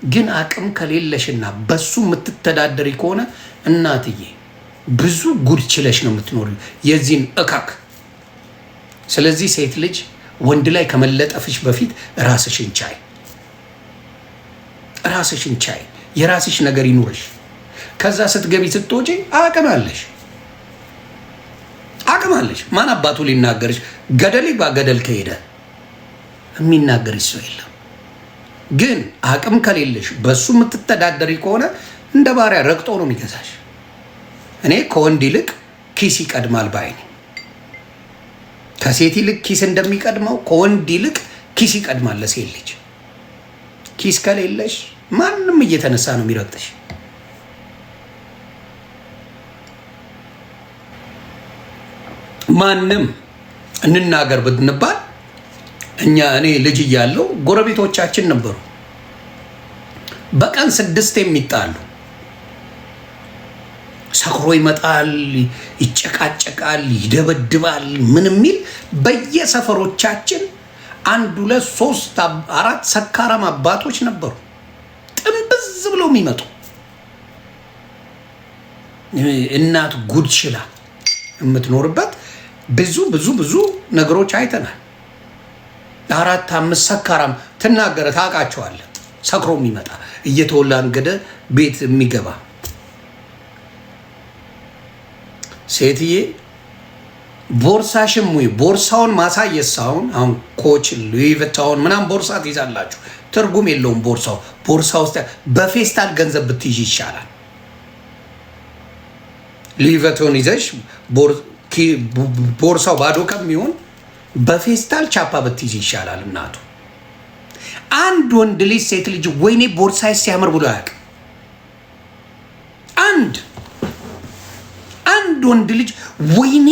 ግን አቅም ከሌለሽና በሱ የምትተዳደሪ ከሆነ እናትዬ ብዙ ጉድ ችለሽ ነው የምትኖሪ የዚህን እካክ። ስለዚህ ሴት ልጅ ወንድ ላይ ከመለጠፍሽ በፊት ራስሽን ቻይ፣ የራስሽ ነገር ይኑርሽ። ከዛ ስትገቢ ስትወጪ አቅም አለሽ። ማን አባቱ ሊናገርሽ? ገደል ገደል ከሄደ የሚናገርሽ ሰው የለም። ግን አቅም ከሌለሽ በሱ የምትተዳደሪ ከሆነ እንደ ባሪያ ረግጦ ነው የሚገዛሽ። እኔ ከወንድ ይልቅ ኪስ ይቀድማል ባይ ነኝ። ከሴት ይልቅ ኪስ እንደሚቀድመው ከወንድ ይልቅ ኪስ ይቀድማል ለሴት ልጅ። ኪስ ከሌለሽ ማንም እየተነሳ ነው የሚረግጥሽ። ማንም እንናገር ብንባል እኔ ልጅ እያለሁ ጎረቤቶቻችን ነበሩ በቀን 6 የሚጣሉ። ሰክሮ ይመጣል፣ ይጨቃጨቃል፣ ይደበድባል። ምን የሚል በየሰፈሮቻችን 1 2 3 4 ሰካራም አባቶች ነበሩ ጥንብዝ ብለው የሚመጡ። እናት ጉድ ችላ የምትኖርበት ብዙ ነገሮች አይተናል። 4 5 ሰካራም ትናገረ ታውቃቸዋለህ። ሰክሮ የሚመጣ እየተወላንገደ ቤት የሚገባ ሴትዬ ቦርሳሽም ወይ ቦርሳውን ማሳየት ሳይሆን አሁን ኮች ሉዊ ቪቶን ምናምን ቦርሳ ትይዛላችሁ፣ ትርጉም የለውም። ቦርሳ ውስጥ በፌስታል ገንዘብ ብትይዥ ይሻላል። ሉዊ ቪቶን ይዘሽ ቦርሳው ባዶ ከሚሆን በፌስታል ቻፓ ብትይዥ ይሻላል። እናቱ አንድ ወንድ ልጅ ሴት ልጅ ወይኔ ቦርሳዬ ሲያምር ብሎ አያውቅም። አንድ ወንድ ልጅ ወይኔ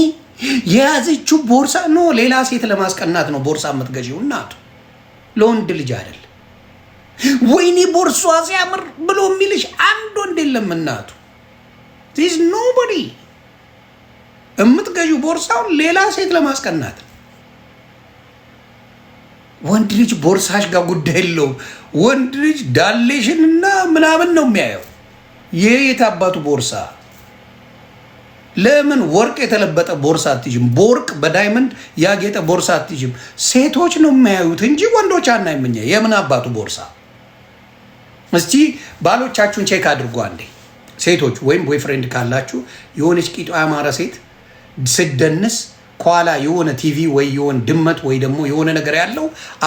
የያዘችው ቦርሳ ነው። ሌላ ሴት ለማስቀናት ነው ቦርሳ የምትገዢው እናቱ፣ ለወንድ ልጅ አይደል። ወይኔ ቦርሷ ሲያምር ብሎ የሚልሽ አንድ ወንድ የለም እናቱ። ዚስ ኖቦዲ የምትገዢው ቦርሳውን ሌላ ሴት ለማስቀናት። ወንድ ልጅ ቦርሳሽ ጋር ጉዳይ የለውም። ወንድ ልጅ ዳሌሽንና ምናምን ነው የሚያየው። የት አባቱ ቦርሳ? ለምን ወርቅ የተለበጠ ቦርሳ አትይዥም? በወርቅ በዳይመንድ ያጌጠ ቦርሳ አትይዥም? ሴቶች ነው የሚያዩት እንጂ ወንዶች አናይም። የምን አባቱ ቦርሳ? እስቲ ባሎቻችሁን ቼክ አድርጉ አንዴ። ሴቶች ወይም ቦይፍሬንድ ካላችሁ የሆነች ቂጧ ያማረ ሴት ስደንስ ከኋላ የሆነ ቲቪ ወይ የሆነ ድመት ወይ ደግሞ የሆነ ነገር ያለው